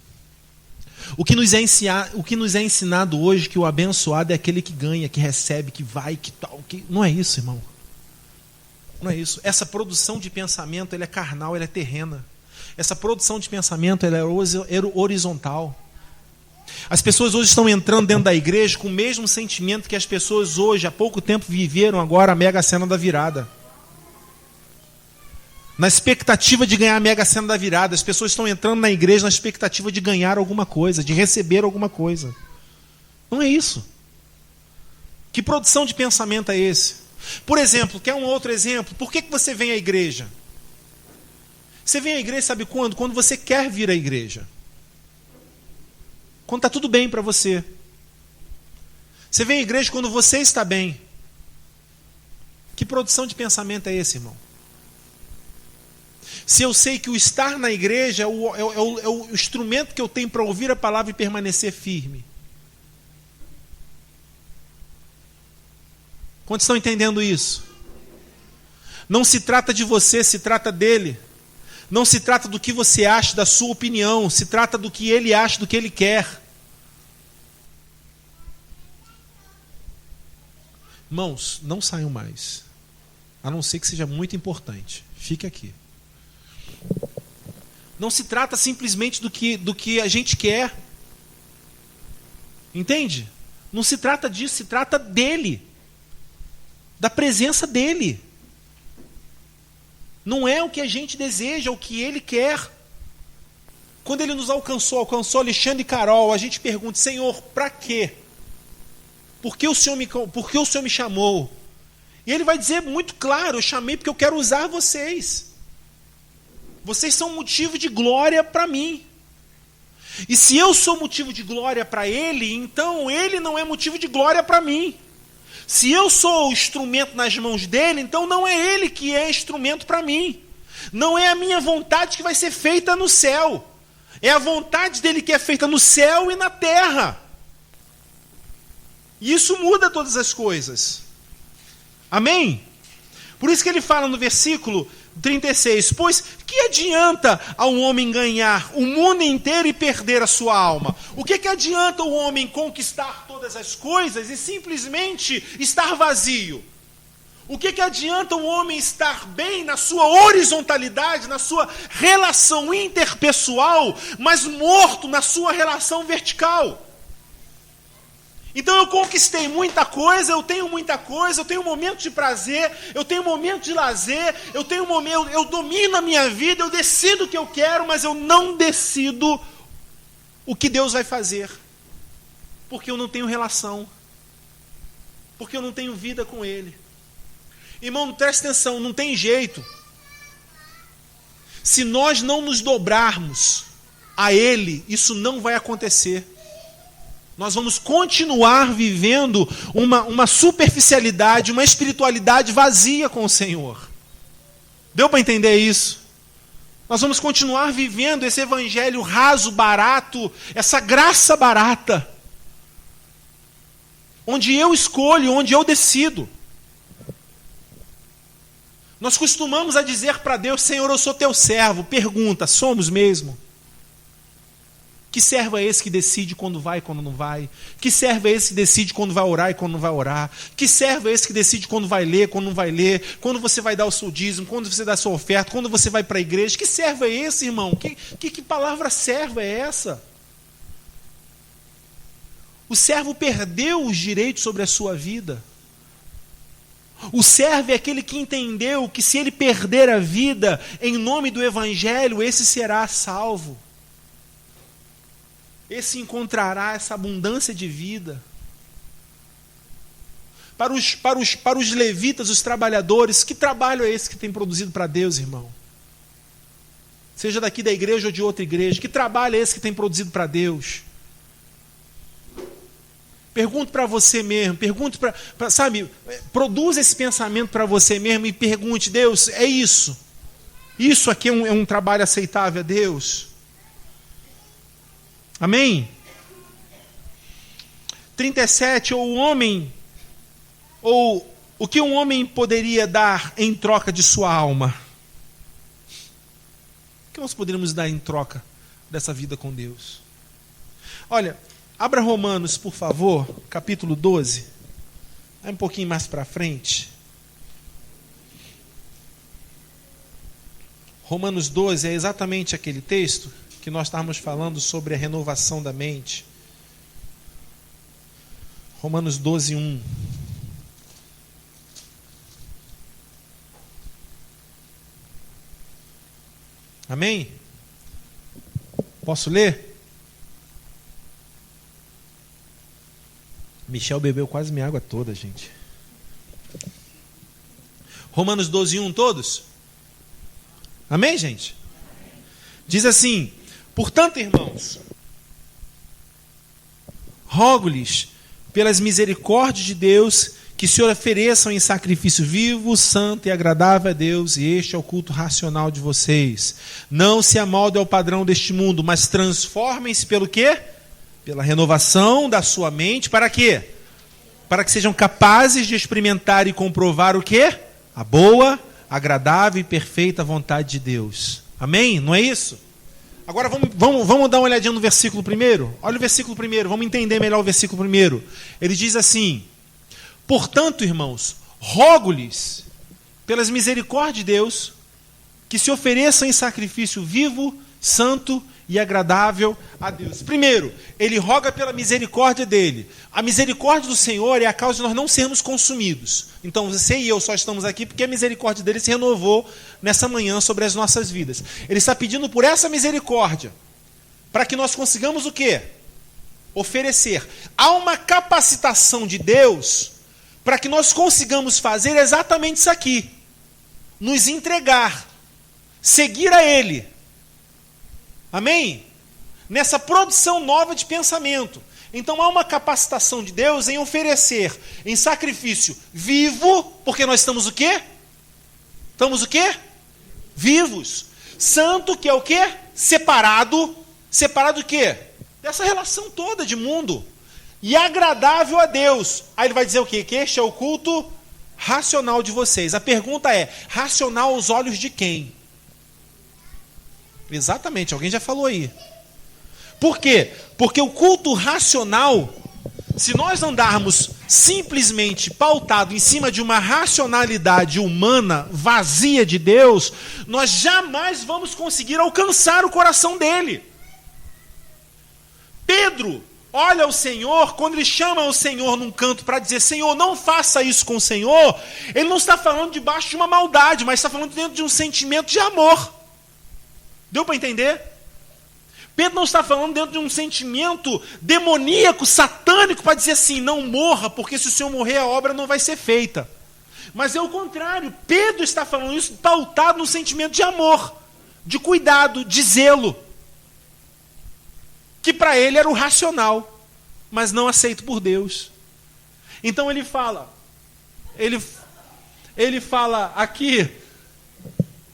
O que nos é ensinado hoje, que o abençoado é aquele que ganha, que recebe, que vai, que tal. Que... Não é isso, irmão. Não é isso. Essa produção de pensamento, ela é carnal, ela é terrena. Essa produção de pensamento, ela é horizontal. As pessoas hoje estão entrando dentro da igreja com o mesmo sentimento que as pessoas hoje, há pouco tempo, viveram agora a Mega Sena da virada. Na expectativa de ganhar a Mega Sena da virada. As pessoas estão entrando na igreja na expectativa de ganhar alguma coisa, de receber alguma coisa. Não é isso. Que produção de pensamento é esse? Por exemplo, quer um outro exemplo? Por que você vem à igreja? Você vem à igreja, sabe quando? Quando você quer vir à igreja. Quando está tudo bem para você. Você vem à igreja quando você está bem. Que produção de pensamento é esse, irmão? Se eu sei que o estar na igreja é o instrumento que eu tenho para ouvir a palavra e permanecer firme. Quantos estão entendendo isso? Não se trata de você, se trata dele. Não se trata do que você acha, da sua opinião. Se trata do que ele acha, do que ele quer. Irmãos, não saiam mais. A não ser que seja muito importante. Fique aqui. Não se trata simplesmente do que a gente quer. Entende? Não se trata disso, se trata dele. Da presença dele. Não é o que a gente deseja, é o que ele quer. Quando ele nos alcançou Alexandre e Carol, a gente pergunta: Senhor, para quê? Por que o Senhor me chamou? E ele vai dizer muito claro: eu chamei porque eu quero usar vocês. Vocês são motivo de glória para mim. E se eu sou motivo de glória para ele, então ele não é motivo de glória para mim. Se eu sou o instrumento nas mãos dele, então não é ele que é instrumento para mim. Não é a minha vontade que vai ser feita no céu. É a vontade dele que é feita no céu e na terra. E isso muda todas as coisas. Amém? Por isso que ele fala no versículo 36, pois que adianta a um homem ganhar o mundo inteiro e perder a sua alma? O que adianta o homem conquistar todas as coisas e simplesmente estar vazio? O que adianta um homem estar bem na sua horizontalidade, na sua relação interpessoal, mas morto na sua relação vertical? Então eu conquistei muita coisa, eu tenho muita coisa, eu tenho um momento de prazer, eu tenho um momento de lazer, eu domino a minha vida, eu decido o que eu quero, mas eu não decido o que Deus vai fazer. Porque eu não tenho relação. Porque eu não tenho vida com Ele. Irmão, presta atenção, não tem jeito. Se nós não nos dobrarmos a Ele, isso não vai acontecer. Nós vamos continuar vivendo uma superficialidade, uma espiritualidade vazia com o Senhor. Deu para entender isso? Nós vamos continuar vivendo esse evangelho raso, barato, essa graça barata, onde eu escolho, onde eu decido. Nós costumamos a dizer para Deus: Senhor, eu sou teu servo. Pergunta, somos mesmo? Que servo é esse que decide quando vai e quando não vai? Que servo é esse que decide quando vai orar e quando não vai orar? Que servo é esse que decide quando vai ler, quando não vai ler? Quando você vai dar o seu dízimo? Quando você dá a sua oferta? Quando você vai para a igreja? Que servo é esse, irmão? Que palavra serva é essa? O servo perdeu os direitos sobre a sua vida. O servo é aquele que entendeu que se ele perder a vida em nome do evangelho, esse será salvo. Esse encontrará essa abundância de vida. Para os levitas, os trabalhadores, que trabalho é esse que tem produzido para Deus, irmão? Seja daqui da igreja ou de outra igreja, que trabalho é esse que tem produzido para Deus? Pergunte para você mesmo, sabe, produza esse pensamento para você mesmo e pergunte: Deus, é isso? Isso aqui é um trabalho aceitável a Deus? Amém? 37, o que um homem poderia dar em troca de sua alma? O que nós poderíamos dar em troca dessa vida com Deus? Olha, abra Romanos, por favor, capítulo 12. Vai um pouquinho mais para frente. Romanos 12 é exatamente aquele texto que nós estávamos falando sobre a renovação da mente. Romanos 12, 1. Amém? Posso ler? Michel bebeu quase minha água toda, gente. Romanos 12, 1, todos? Amém, gente? Diz assim: portanto, irmãos, rogo-lhes, pelas misericórdias de Deus, que se ofereçam em sacrifício vivo, santo e agradável a Deus, e este é o culto racional de vocês. Não se amoldem ao padrão deste mundo, mas transformem-se pelo quê? Pela renovação da sua mente. Para quê? Para que sejam capazes de experimentar e comprovar o quê? A boa, agradável e perfeita vontade de Deus. Amém? Não é isso? Agora vamos dar uma olhadinha no versículo primeiro. Olha o versículo primeiro, vamos entender melhor o versículo primeiro. Ele diz assim: portanto, irmãos, rogo-lhes, pelas misericórdias de Deus, que se ofereçam em sacrifício vivo, santo e agradável a Deus. Primeiro, ele roga pela misericórdia dele. A misericórdia do Senhor é a causa de nós não sermos consumidos. Então você e eu só estamos aqui porque a misericórdia dele se renovou nessa manhã sobre as nossas vidas. Ele está pedindo por essa misericórdia, para que nós consigamos o quê? Oferecer. Há uma capacitação de Deus para que nós consigamos fazer exatamente isso aqui: nos entregar, seguir a Ele. Amém? Nessa produção nova de pensamento. Então há uma capacitação de Deus em oferecer em sacrifício vivo, porque nós estamos o quê? Estamos o quê? Vivos. Santo, que é o quê? Separado. Separado do quê? Dessa relação toda de mundo. E agradável a Deus. Aí ele vai dizer o quê? Que este é o culto racional de vocês. A pergunta é: racional aos olhos de quem? Exatamente, alguém já falou aí. Por quê? Porque o culto racional, se nós andarmos simplesmente pautado em cima de uma racionalidade humana vazia de Deus, nós jamais vamos conseguir alcançar o coração dele. Pedro olha o Senhor, quando ele chama o Senhor num canto para dizer: Senhor, não faça isso com o Senhor, ele não está falando debaixo de uma maldade, mas está falando dentro de um sentimento de amor. Deu para entender? Pedro não está falando dentro de um sentimento demoníaco, satânico, para dizer assim: não morra, porque se o Senhor morrer a obra não vai ser feita. Mas é o contrário, Pedro está falando isso pautado no sentimento de amor, de cuidado, de zelo, que para ele era o racional, mas não aceito por Deus. Então ele fala aqui,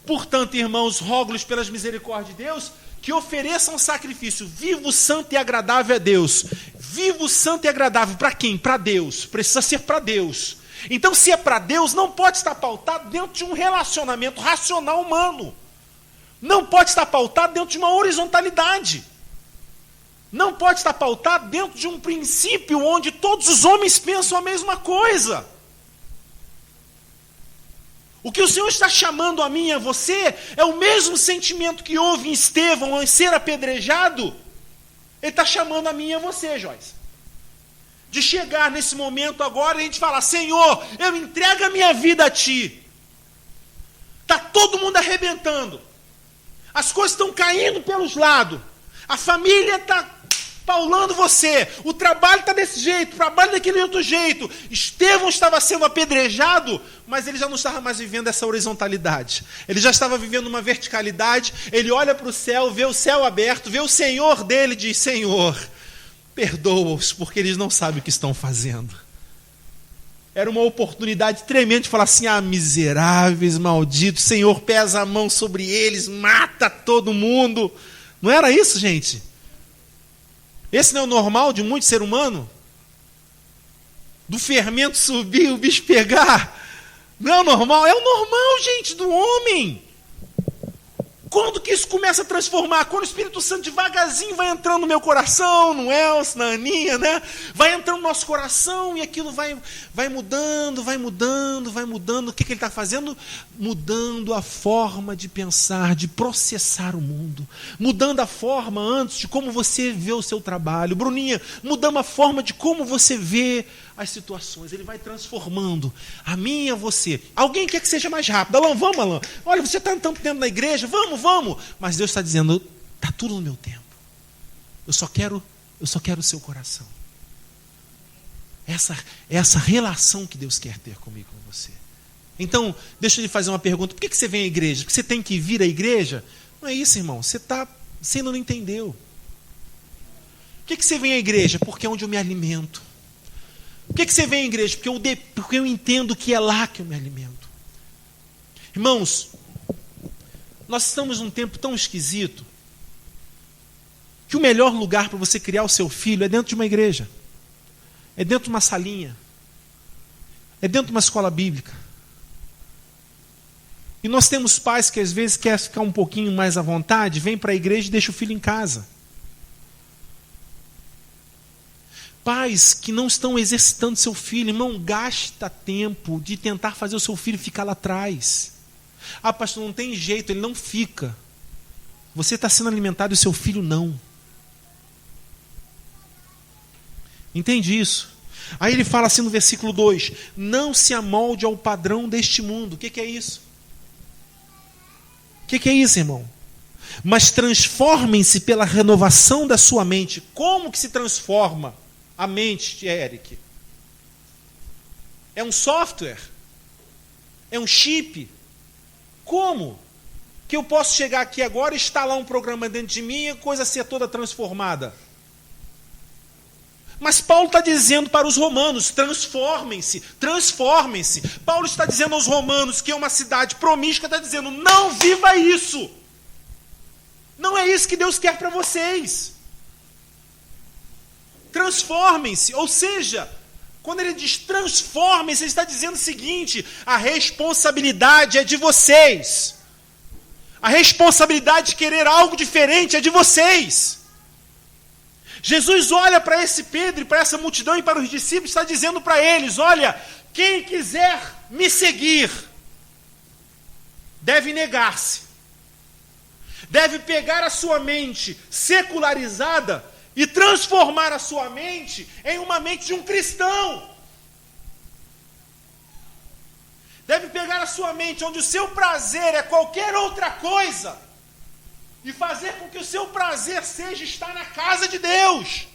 portanto, irmãos, rogo-lhes pelas misericórdias de Deus, que ofereçam sacrifício vivo, santo e agradável a Deus. Vivo, santo e agradável para quem? Para Deus. Precisa ser para Deus. Então, se é para Deus, não pode estar pautado dentro de um relacionamento racional humano. Não pode estar pautado dentro de uma horizontalidade. Não pode estar pautado dentro de um princípio onde todos os homens pensam a mesma coisa. O que o Senhor está chamando a mim e a você é o mesmo sentimento que houve em Estevão ao ser apedrejado. Ele está chamando a mim e a você, Joyce. De chegar nesse momento agora e a gente falar: Senhor, eu entrego a minha vida a Ti. Está todo mundo arrebentando. As coisas estão caindo pelos lados. A família está paulando você. O trabalho está desse jeito, o trabalho daquele outro jeito. Estevão estava sendo apedrejado, mas ele já não estava mais vivendo essa horizontalidade. Ele já estava vivendo uma verticalidade. Ele olha para o céu, vê o céu aberto, vê o Senhor dele e diz: Senhor, perdoa-os, porque eles não sabem o que estão fazendo. Era uma oportunidade tremenda de falar assim: ah, miseráveis, malditos, Senhor, pesa a mão sobre eles, mata todo mundo. Não era isso, gente? Esse não é o normal de muito ser humano? Do fermento subir, o bicho pegar? Não é o normal? É o normal, gente, do homem. Quando que isso começa a transformar? Quando o Espírito Santo devagarzinho vai entrando no meu coração, no Elcio, na Aninha, né? Vai entrando no nosso coração e aquilo vai mudando, vai mudando, vai mudando. O que ele está fazendo? Mudando a forma de pensar, de processar o mundo. Mudando a forma antes de como você vê o seu trabalho. Bruninha, mudando a forma de como você vê as situações. Ele vai transformando a mim e a você. Alguém quer que seja mais rápido. Alan, vamos, Alan. Olha, você está tanto tempo na igreja, vamos. Mas Deus está dizendo: está tudo no meu tempo. Eu só quero o seu coração. Essa relação que Deus quer ter comigo e com você. Então, deixa eu lhe fazer uma pergunta. Por que você vem à igreja? Porque você tem que vir à igreja? Não é isso, irmão. Você ainda não entendeu. Por que você vem à igreja? Porque é onde eu me alimento. Por que você vem à igreja? Porque eu entendo que é lá que eu me alimento. Irmãos, nós estamos num tempo tão esquisito que o melhor lugar para você criar o seu filho é dentro de uma igreja. É dentro de uma salinha. É dentro de uma escola bíblica. E nós temos pais que às vezes querem ficar um pouquinho mais à vontade, vem para a igreja e deixa o filho em casa. Pais que não estão exercitando seu filho, irmão, gasta tempo de tentar fazer o seu filho ficar lá atrás. Ah, pastor, não tem jeito, ele não fica. Você está sendo alimentado e o seu filho não. Entende isso? Aí ele fala assim no versículo 2: não se amolde ao padrão deste mundo. O que é isso? O que é isso, irmão? Mas transformem-se pela renovação da sua mente. Como que se transforma a mente, Eric? É um software? É um chip? Como que eu posso chegar aqui agora e instalar um programa dentro de mim e a coisa ser toda transformada? Mas Paulo está dizendo para os romanos: transformem-se, transformem-se. Paulo está dizendo aos romanos que é uma cidade promíscua, está dizendo: não viva isso. Não é isso que Deus quer para vocês. Transformem-se, ou seja, quando ele diz transformem-se, ele está dizendo o seguinte: a responsabilidade é de vocês. A responsabilidade de querer algo diferente é de vocês. Jesus olha para esse Pedro e para essa multidão e para os discípulos e está dizendo para eles: olha, quem quiser me seguir, deve negar-se. Deve pegar a sua mente secularizada e transformar a sua mente em uma mente de um cristão. Deve pegar a sua mente onde o seu prazer é qualquer outra coisa e fazer com que o seu prazer seja estar na casa de Deus,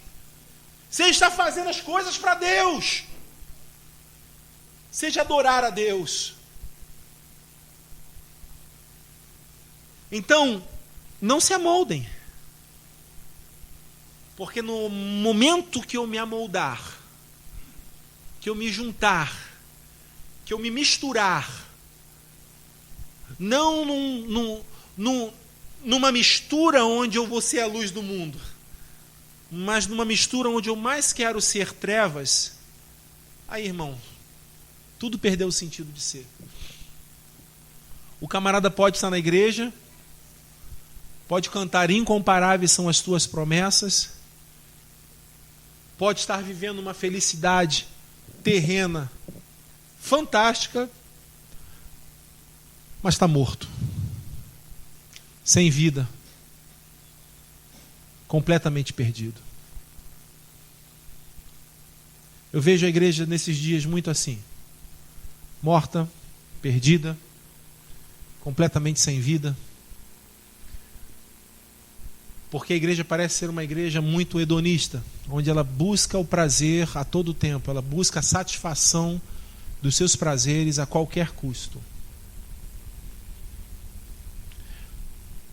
seja estar fazendo as coisas para Deus, seja adorar a Deus. Então, não se amoldem. Porque no momento que eu me amoldar, que eu me juntar, que eu me misturar, não numa mistura onde eu vou ser a luz do mundo, mas numa mistura onde eu mais quero ser trevas, aí, irmão, tudo perdeu o sentido de ser. O camarada pode estar na igreja, pode cantar incomparáveis são as tuas promessas, pode estar vivendo uma felicidade terrena fantástica, mas está morto, sem vida, completamente perdido. Eu vejo a igreja nesses dias muito assim, morta, perdida, completamente sem vida, porque a igreja parece ser uma igreja muito hedonista, onde ela busca o prazer a todo tempo, ela busca a satisfação dos seus prazeres a qualquer custo.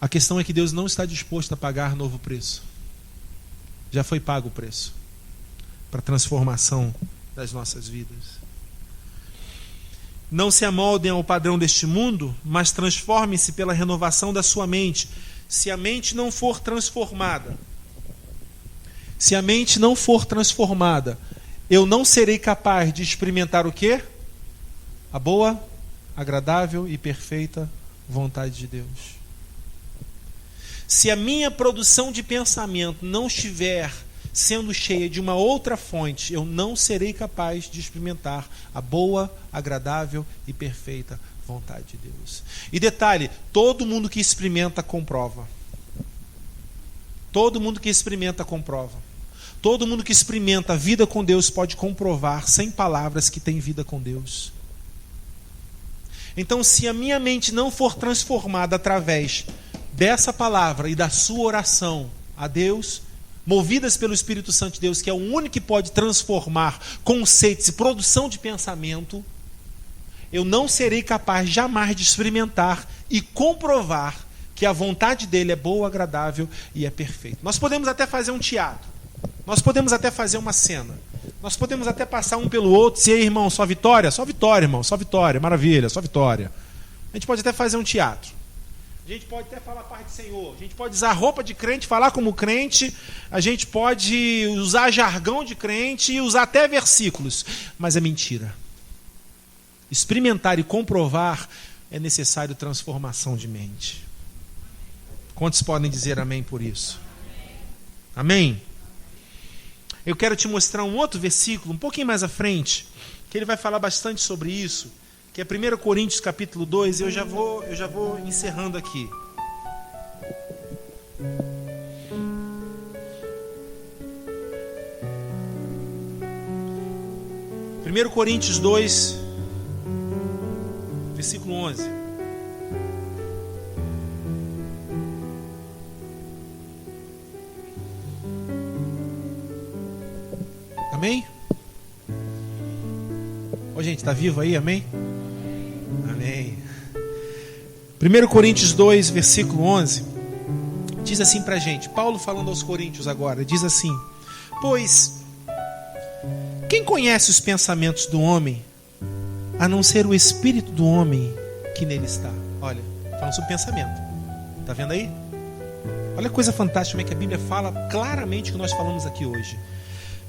A questão é que Deus não está disposto a pagar novo preço. Já foi pago o preço para a transformação das nossas vidas. Não se amoldem ao padrão deste mundo, mas transformem-se pela renovação da sua mente. Se a mente não for transformada, eu não serei capaz de experimentar o quê? A boa, agradável e perfeita vontade de Deus. Se a minha produção de pensamento não estiver sendo cheia de uma outra fonte, eu não serei capaz de experimentar a boa, agradável e perfeita vontade de Deus. E detalhe, todo mundo que experimenta comprova. Todo mundo que experimenta comprova. Todo mundo que experimenta a vida com Deus pode comprovar, sem palavras, que tem vida com Deus. Então, se a minha mente não for transformada através dessa palavra e da sua oração a Deus, movidas pelo Espírito Santo de Deus, que é o único que pode transformar conceitos e produção de pensamento, eu não serei capaz jamais de experimentar e comprovar que a vontade dele é boa, agradável e é perfeita. Nós podemos até fazer um teatro, nós podemos até fazer uma cena, nós podemos até passar um pelo outro, se aí, irmão, só vitória, irmão, só vitória, maravilha, só vitória. A gente pode até fazer um teatro. A gente pode até falar parte do Senhor, a gente pode usar roupa de crente, falar como crente, a gente pode usar jargão de crente e usar até versículos, mas é mentira. Experimentar e comprovar é necessário transformação de mente. Quantos podem dizer amém por isso? Amém? Eu quero te mostrar um outro versículo, um pouquinho mais à frente, que ele vai falar bastante sobre isso, que é 1 Coríntios capítulo 2, e eu já vou encerrando aqui. Primeiro Coríntios 2, versículo 11. Amém? Ô, gente, está vivo aí? Amém? Amém. 1 Coríntios 2, versículo 11, diz assim pra gente, Paulo falando aos Coríntios agora, diz assim: pois quem conhece os pensamentos do homem, a não ser o espírito do homem que nele está? Olha, falando sobre pensamento, tá vendo aí? Olha que coisa fantástica, como é que a Bíblia fala claramente o que nós falamos aqui hoje.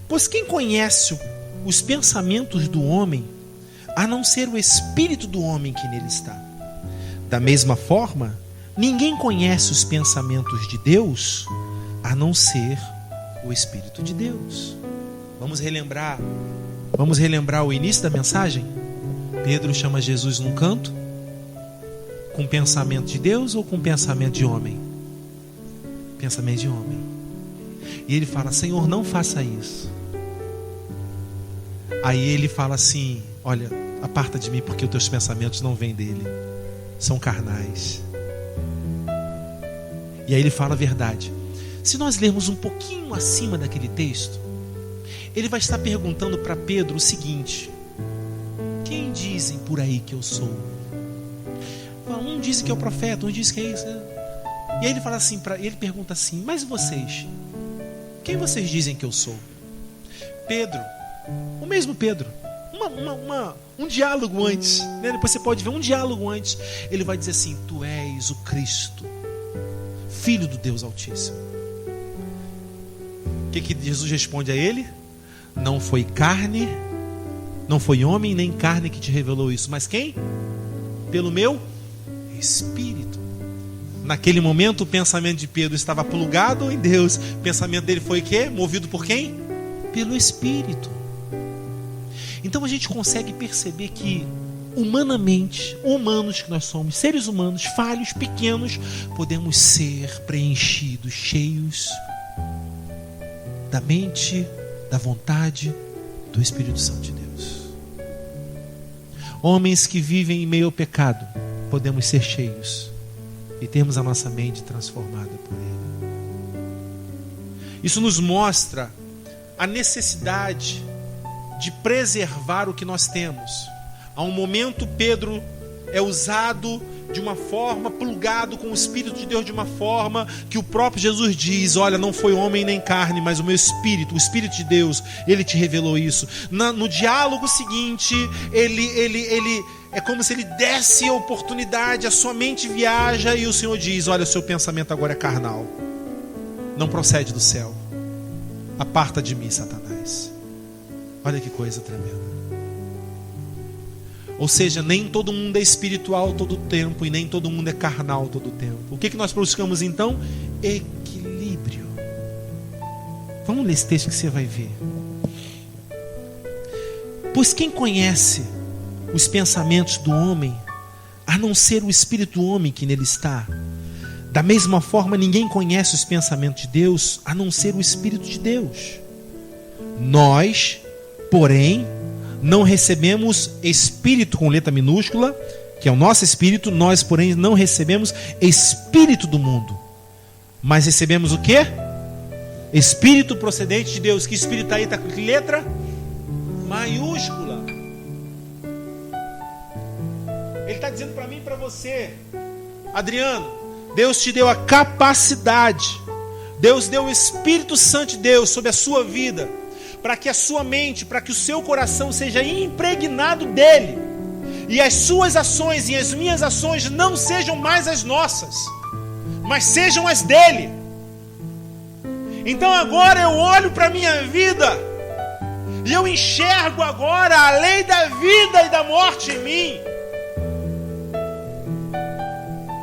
Pois quem conhece os pensamentos do homem, a não ser o espírito do homem que nele está? Da mesma forma, ninguém conhece os pensamentos de Deus, a não ser o Espírito de Deus. Vamos relembrar o início da mensagem? Pedro chama Jesus num canto, com pensamento de Deus ou com pensamento de homem? Pensamento de homem. E ele fala: Senhor, não faça isso. Aí ele fala assim: olha, aparta de mim, porque os teus pensamentos não vêm dele, são carnais. E aí ele fala a verdade. Se nós lermos um pouquinho acima daquele texto, ele vai estar perguntando para Pedro o seguinte: quem dizem por aí que eu sou? Um diz que é o profeta, um diz que é isso. E aí ele fala assim, ele pergunta assim: mas vocês? quem vocês dizem que eu sou? Pedro, o mesmo Pedro, um diálogo antes, né? Depois você pode ver um diálogo antes. Ele vai dizer assim: tu és o Cristo, Filho do Deus Altíssimo. O que Jesus responde a ele? Não foi carne, não foi homem nem carne que te revelou isso, mas quem? Pelo meu Espírito. Naquele momento o pensamento de Pedro estava plugado em Deus. O pensamento dele foi o quê? Movido por quem? Pelo Espírito. Então a gente consegue perceber que humanamente, humanos que nós somos, seres humanos, falhos, pequenos, podemos ser preenchidos, cheios da mente, da vontade, do Espírito Santo de Deus. Homens que vivem em meio ao pecado, podemos ser cheios e termos a nossa mente transformada por Ele. Isso nos mostra a necessidade de preservar o que nós temos. Há um momento Pedro é usado de uma forma, plugado com o Espírito de Deus de uma forma que o próprio Jesus diz: olha, não foi homem nem carne, mas o meu Espírito, o Espírito de Deus, Ele te revelou isso. No diálogo seguinte, ele é como se ele desse a oportunidade, a sua mente viaja e o Senhor diz: olha, o seu pensamento agora é carnal, não procede do céu, aparta de mim, Satanás. Olha que coisa tremenda. Ou seja, nem todo mundo é espiritual todo o tempo e nem todo mundo é carnal todo o tempo. O que nós buscamos então? Equilíbrio. Vamos ler esse texto que você vai ver. Pois quem conhece os pensamentos do homem, a não ser o espírito do homem que nele está? Da mesma forma, ninguém conhece os pensamentos de Deus, a não ser o Espírito de Deus. Nós, porém, não recebemos espírito com letra minúscula, que é o nosso espírito. Nós, porém, não recebemos espírito do mundo, mas recebemos o quê? Espírito procedente de Deus. Que espírito aí está com que letra? Maiúscula. Ele está dizendo para mim e para você: Adriano, Deus te deu a capacidade, Deus deu o Espírito Santo de Deus sobre a sua vida, para que a sua mente, para que o seu coração seja impregnado dele, e as suas ações e as minhas ações não sejam mais as nossas, mas sejam as dele. Então agora eu olho para a minha vida e eu enxergo agora a lei da vida e da morte em mim.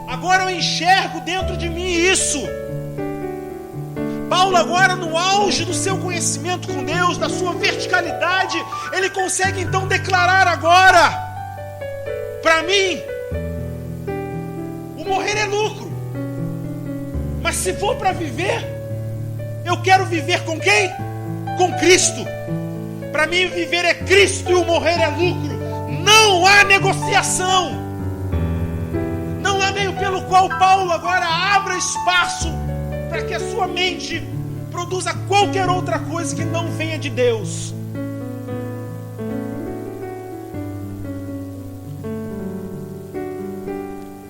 Agora eu enxergo dentro de mim isso. Paulo agora, no auge do seu conhecimento com Deus, da sua verticalidade, ele consegue então declarar agora: para mim, o morrer é lucro, mas se for para viver, eu quero viver com quem? Com Cristo. Para mim viver é Cristo e o morrer é lucro. Não há negociação, não há meio pelo qual Paulo agora abra espaço para que a sua mente produza qualquer outra coisa que não venha de Deus.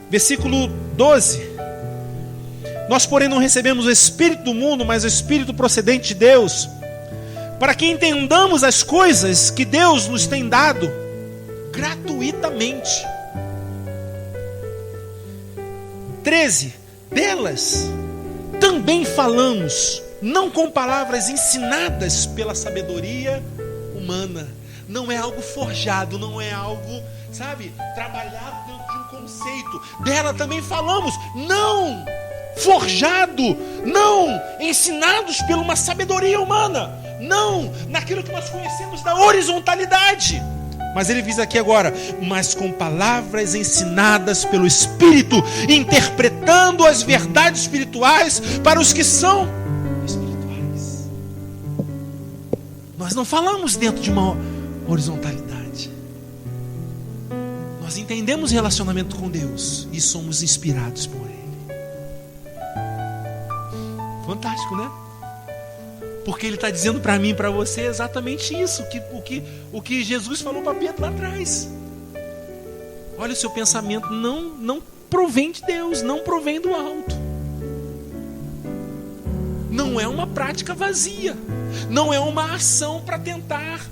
Versículo 12. Nós, porém, não recebemos o Espírito do mundo, mas o Espírito procedente de Deus, para que entendamos as coisas que Deus nos tem dado gratuitamente. 13. Delas também falamos, não com palavras ensinadas pela sabedoria humana. Não é algo forjado, não é algo, sabe, trabalhado dentro de um conceito. Dela também falamos, não forjado, não ensinados por uma sabedoria humana, não naquilo que nós conhecemos da horizontalidade. Mas ele diz aqui agora: mas com palavras ensinadas pelo Espírito, interpretando as verdades espirituais para os que são espirituais. Nós não falamos dentro de uma horizontalidade. Nós entendemos relacionamento com Deus e somos inspirados por Ele. Fantástico, né? Porque Ele está dizendo para mim e para você exatamente isso, o que Jesus falou para Pedro lá atrás. Olha, o seu pensamento não provém de Deus, não provém do alto. não é uma prática vazia, não é uma ação para tentar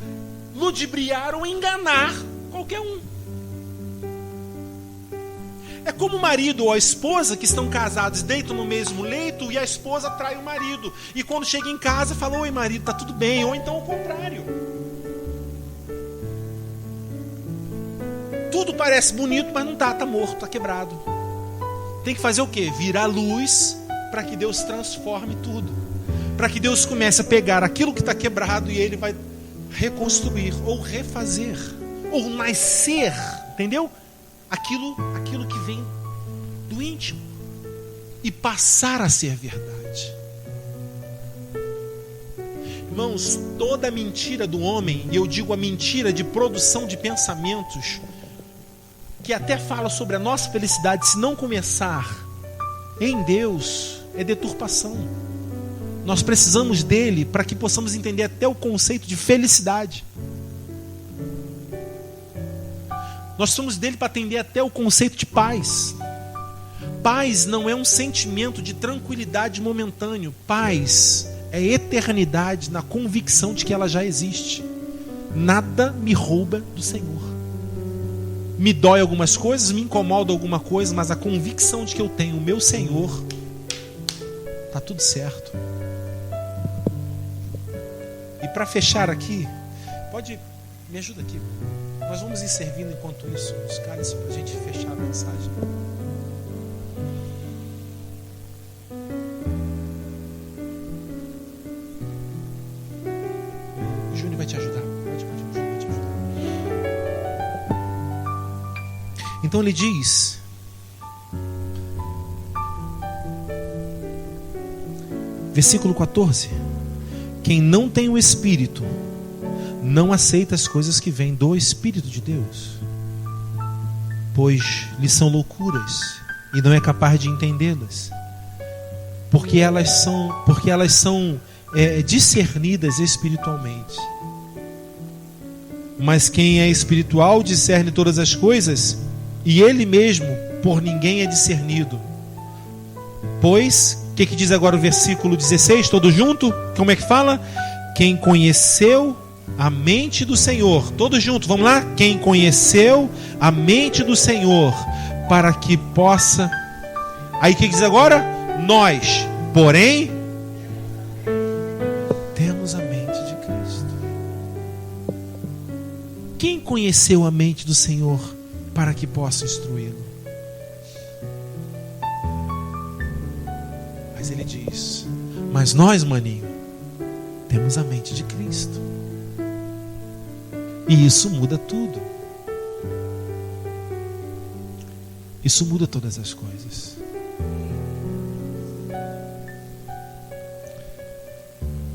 ludibriar ou enganar qualquer um. É como o marido ou a esposa que estão casados, deitam no mesmo leito e a esposa trai o marido. E quando chega em casa fala: oi marido, tá tudo bem? Ou então o contrário. Tudo parece bonito, mas não tá morto, tá quebrado. Tem que fazer o quê? Virar luz para que Deus transforme tudo. Para que Deus comece a pegar aquilo que está quebrado e Ele vai reconstruir, ou refazer, ou nascer, entendeu? Aquilo que vem do íntimo e passar a ser verdade. Irmãos, toda a mentira do homem, e eu digo a mentira de produção de pensamentos, que até fala sobre a nossa felicidade, se não começar em Deus, é deturpação. Nós precisamos dele para que possamos entender até o conceito de felicidade. Nós precisamos dele para atender até o conceito de paz. Paz não é um sentimento de tranquilidade momentâneo. Paz é eternidade na convicção de que ela já existe. Nada me rouba do Senhor. Me dói algumas coisas, me incomoda alguma coisa, mas a convicção de que eu tenho o meu Senhor, está tudo certo. E para fechar aqui, me ajuda aqui. Nós vamos ir servindo enquanto isso, os cálices, para a gente fechar a mensagem. O Júnior vai te ajudar. Então ele diz: versículo 14: quem não tem o Espírito não aceita as coisas que vêm do Espírito de Deus, pois lhe são loucuras e não é capaz de entendê-las, porque elas são discernidas espiritualmente. Mas quem é espiritual discerne todas as coisas, e ele mesmo por ninguém é discernido. Pois, o que diz agora o versículo 16, todo junto? Como é que fala? Quem conheceu a mente do Senhor, todos juntos, vamos lá? Quem conheceu a mente do Senhor, para que possa... Aí o que diz agora? Nós, porém, temos a mente de Cristo. Quem conheceu a mente do Senhor para que possa instruí-lo? Mas ele diz: mas nós, maninho, temos a mente de Cristo. E isso muda tudo. Isso muda todas as coisas.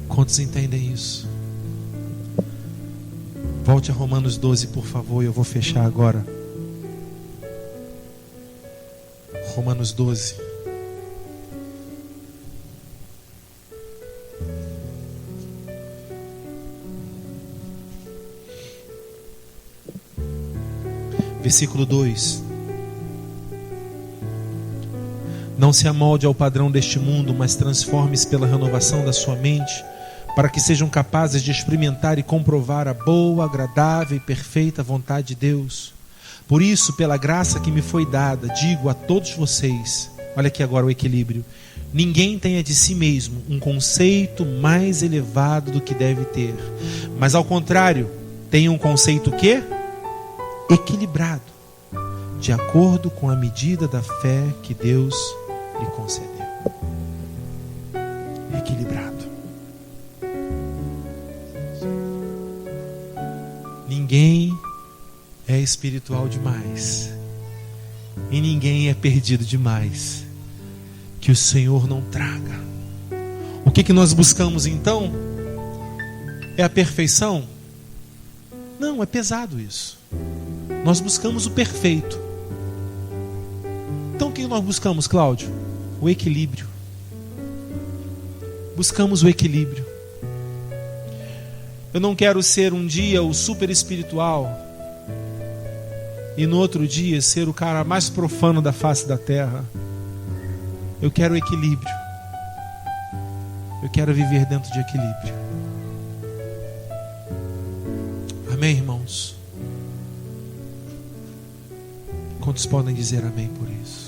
Quantos entendem isso? Volte a Romanos 12, por favor, e eu vou fechar agora. Romanos 12. Versículo 2: não se amolde ao padrão deste mundo, mas transforme-se pela renovação da sua mente, para que sejam capazes de experimentar e comprovar a boa, agradável e perfeita vontade de Deus. Por isso, pela graça que me foi dada, digo a todos vocês, olha aqui agora o equilíbrio: ninguém tenha de si mesmo um conceito mais elevado do que deve ter, mas ao contrário, tenha um conceito que? Equilibrado, de acordo com a medida da fé que Deus lhe concedeu. Equilibrado. Ninguém é espiritual demais e ninguém é perdido demais que o Senhor não traga. O que nós buscamos então? É a perfeição? Não, é pesado isso. Nós buscamos o perfeito. Então o que nós buscamos, Cláudio? O equilíbrio. Buscamos o equilíbrio. Eu não quero ser um dia o super espiritual e no outro dia ser o cara mais profano da face da terra. Eu quero equilíbrio. Eu quero viver dentro de equilíbrio. Amém, irmãos? Quantos podem dizer amém por isso?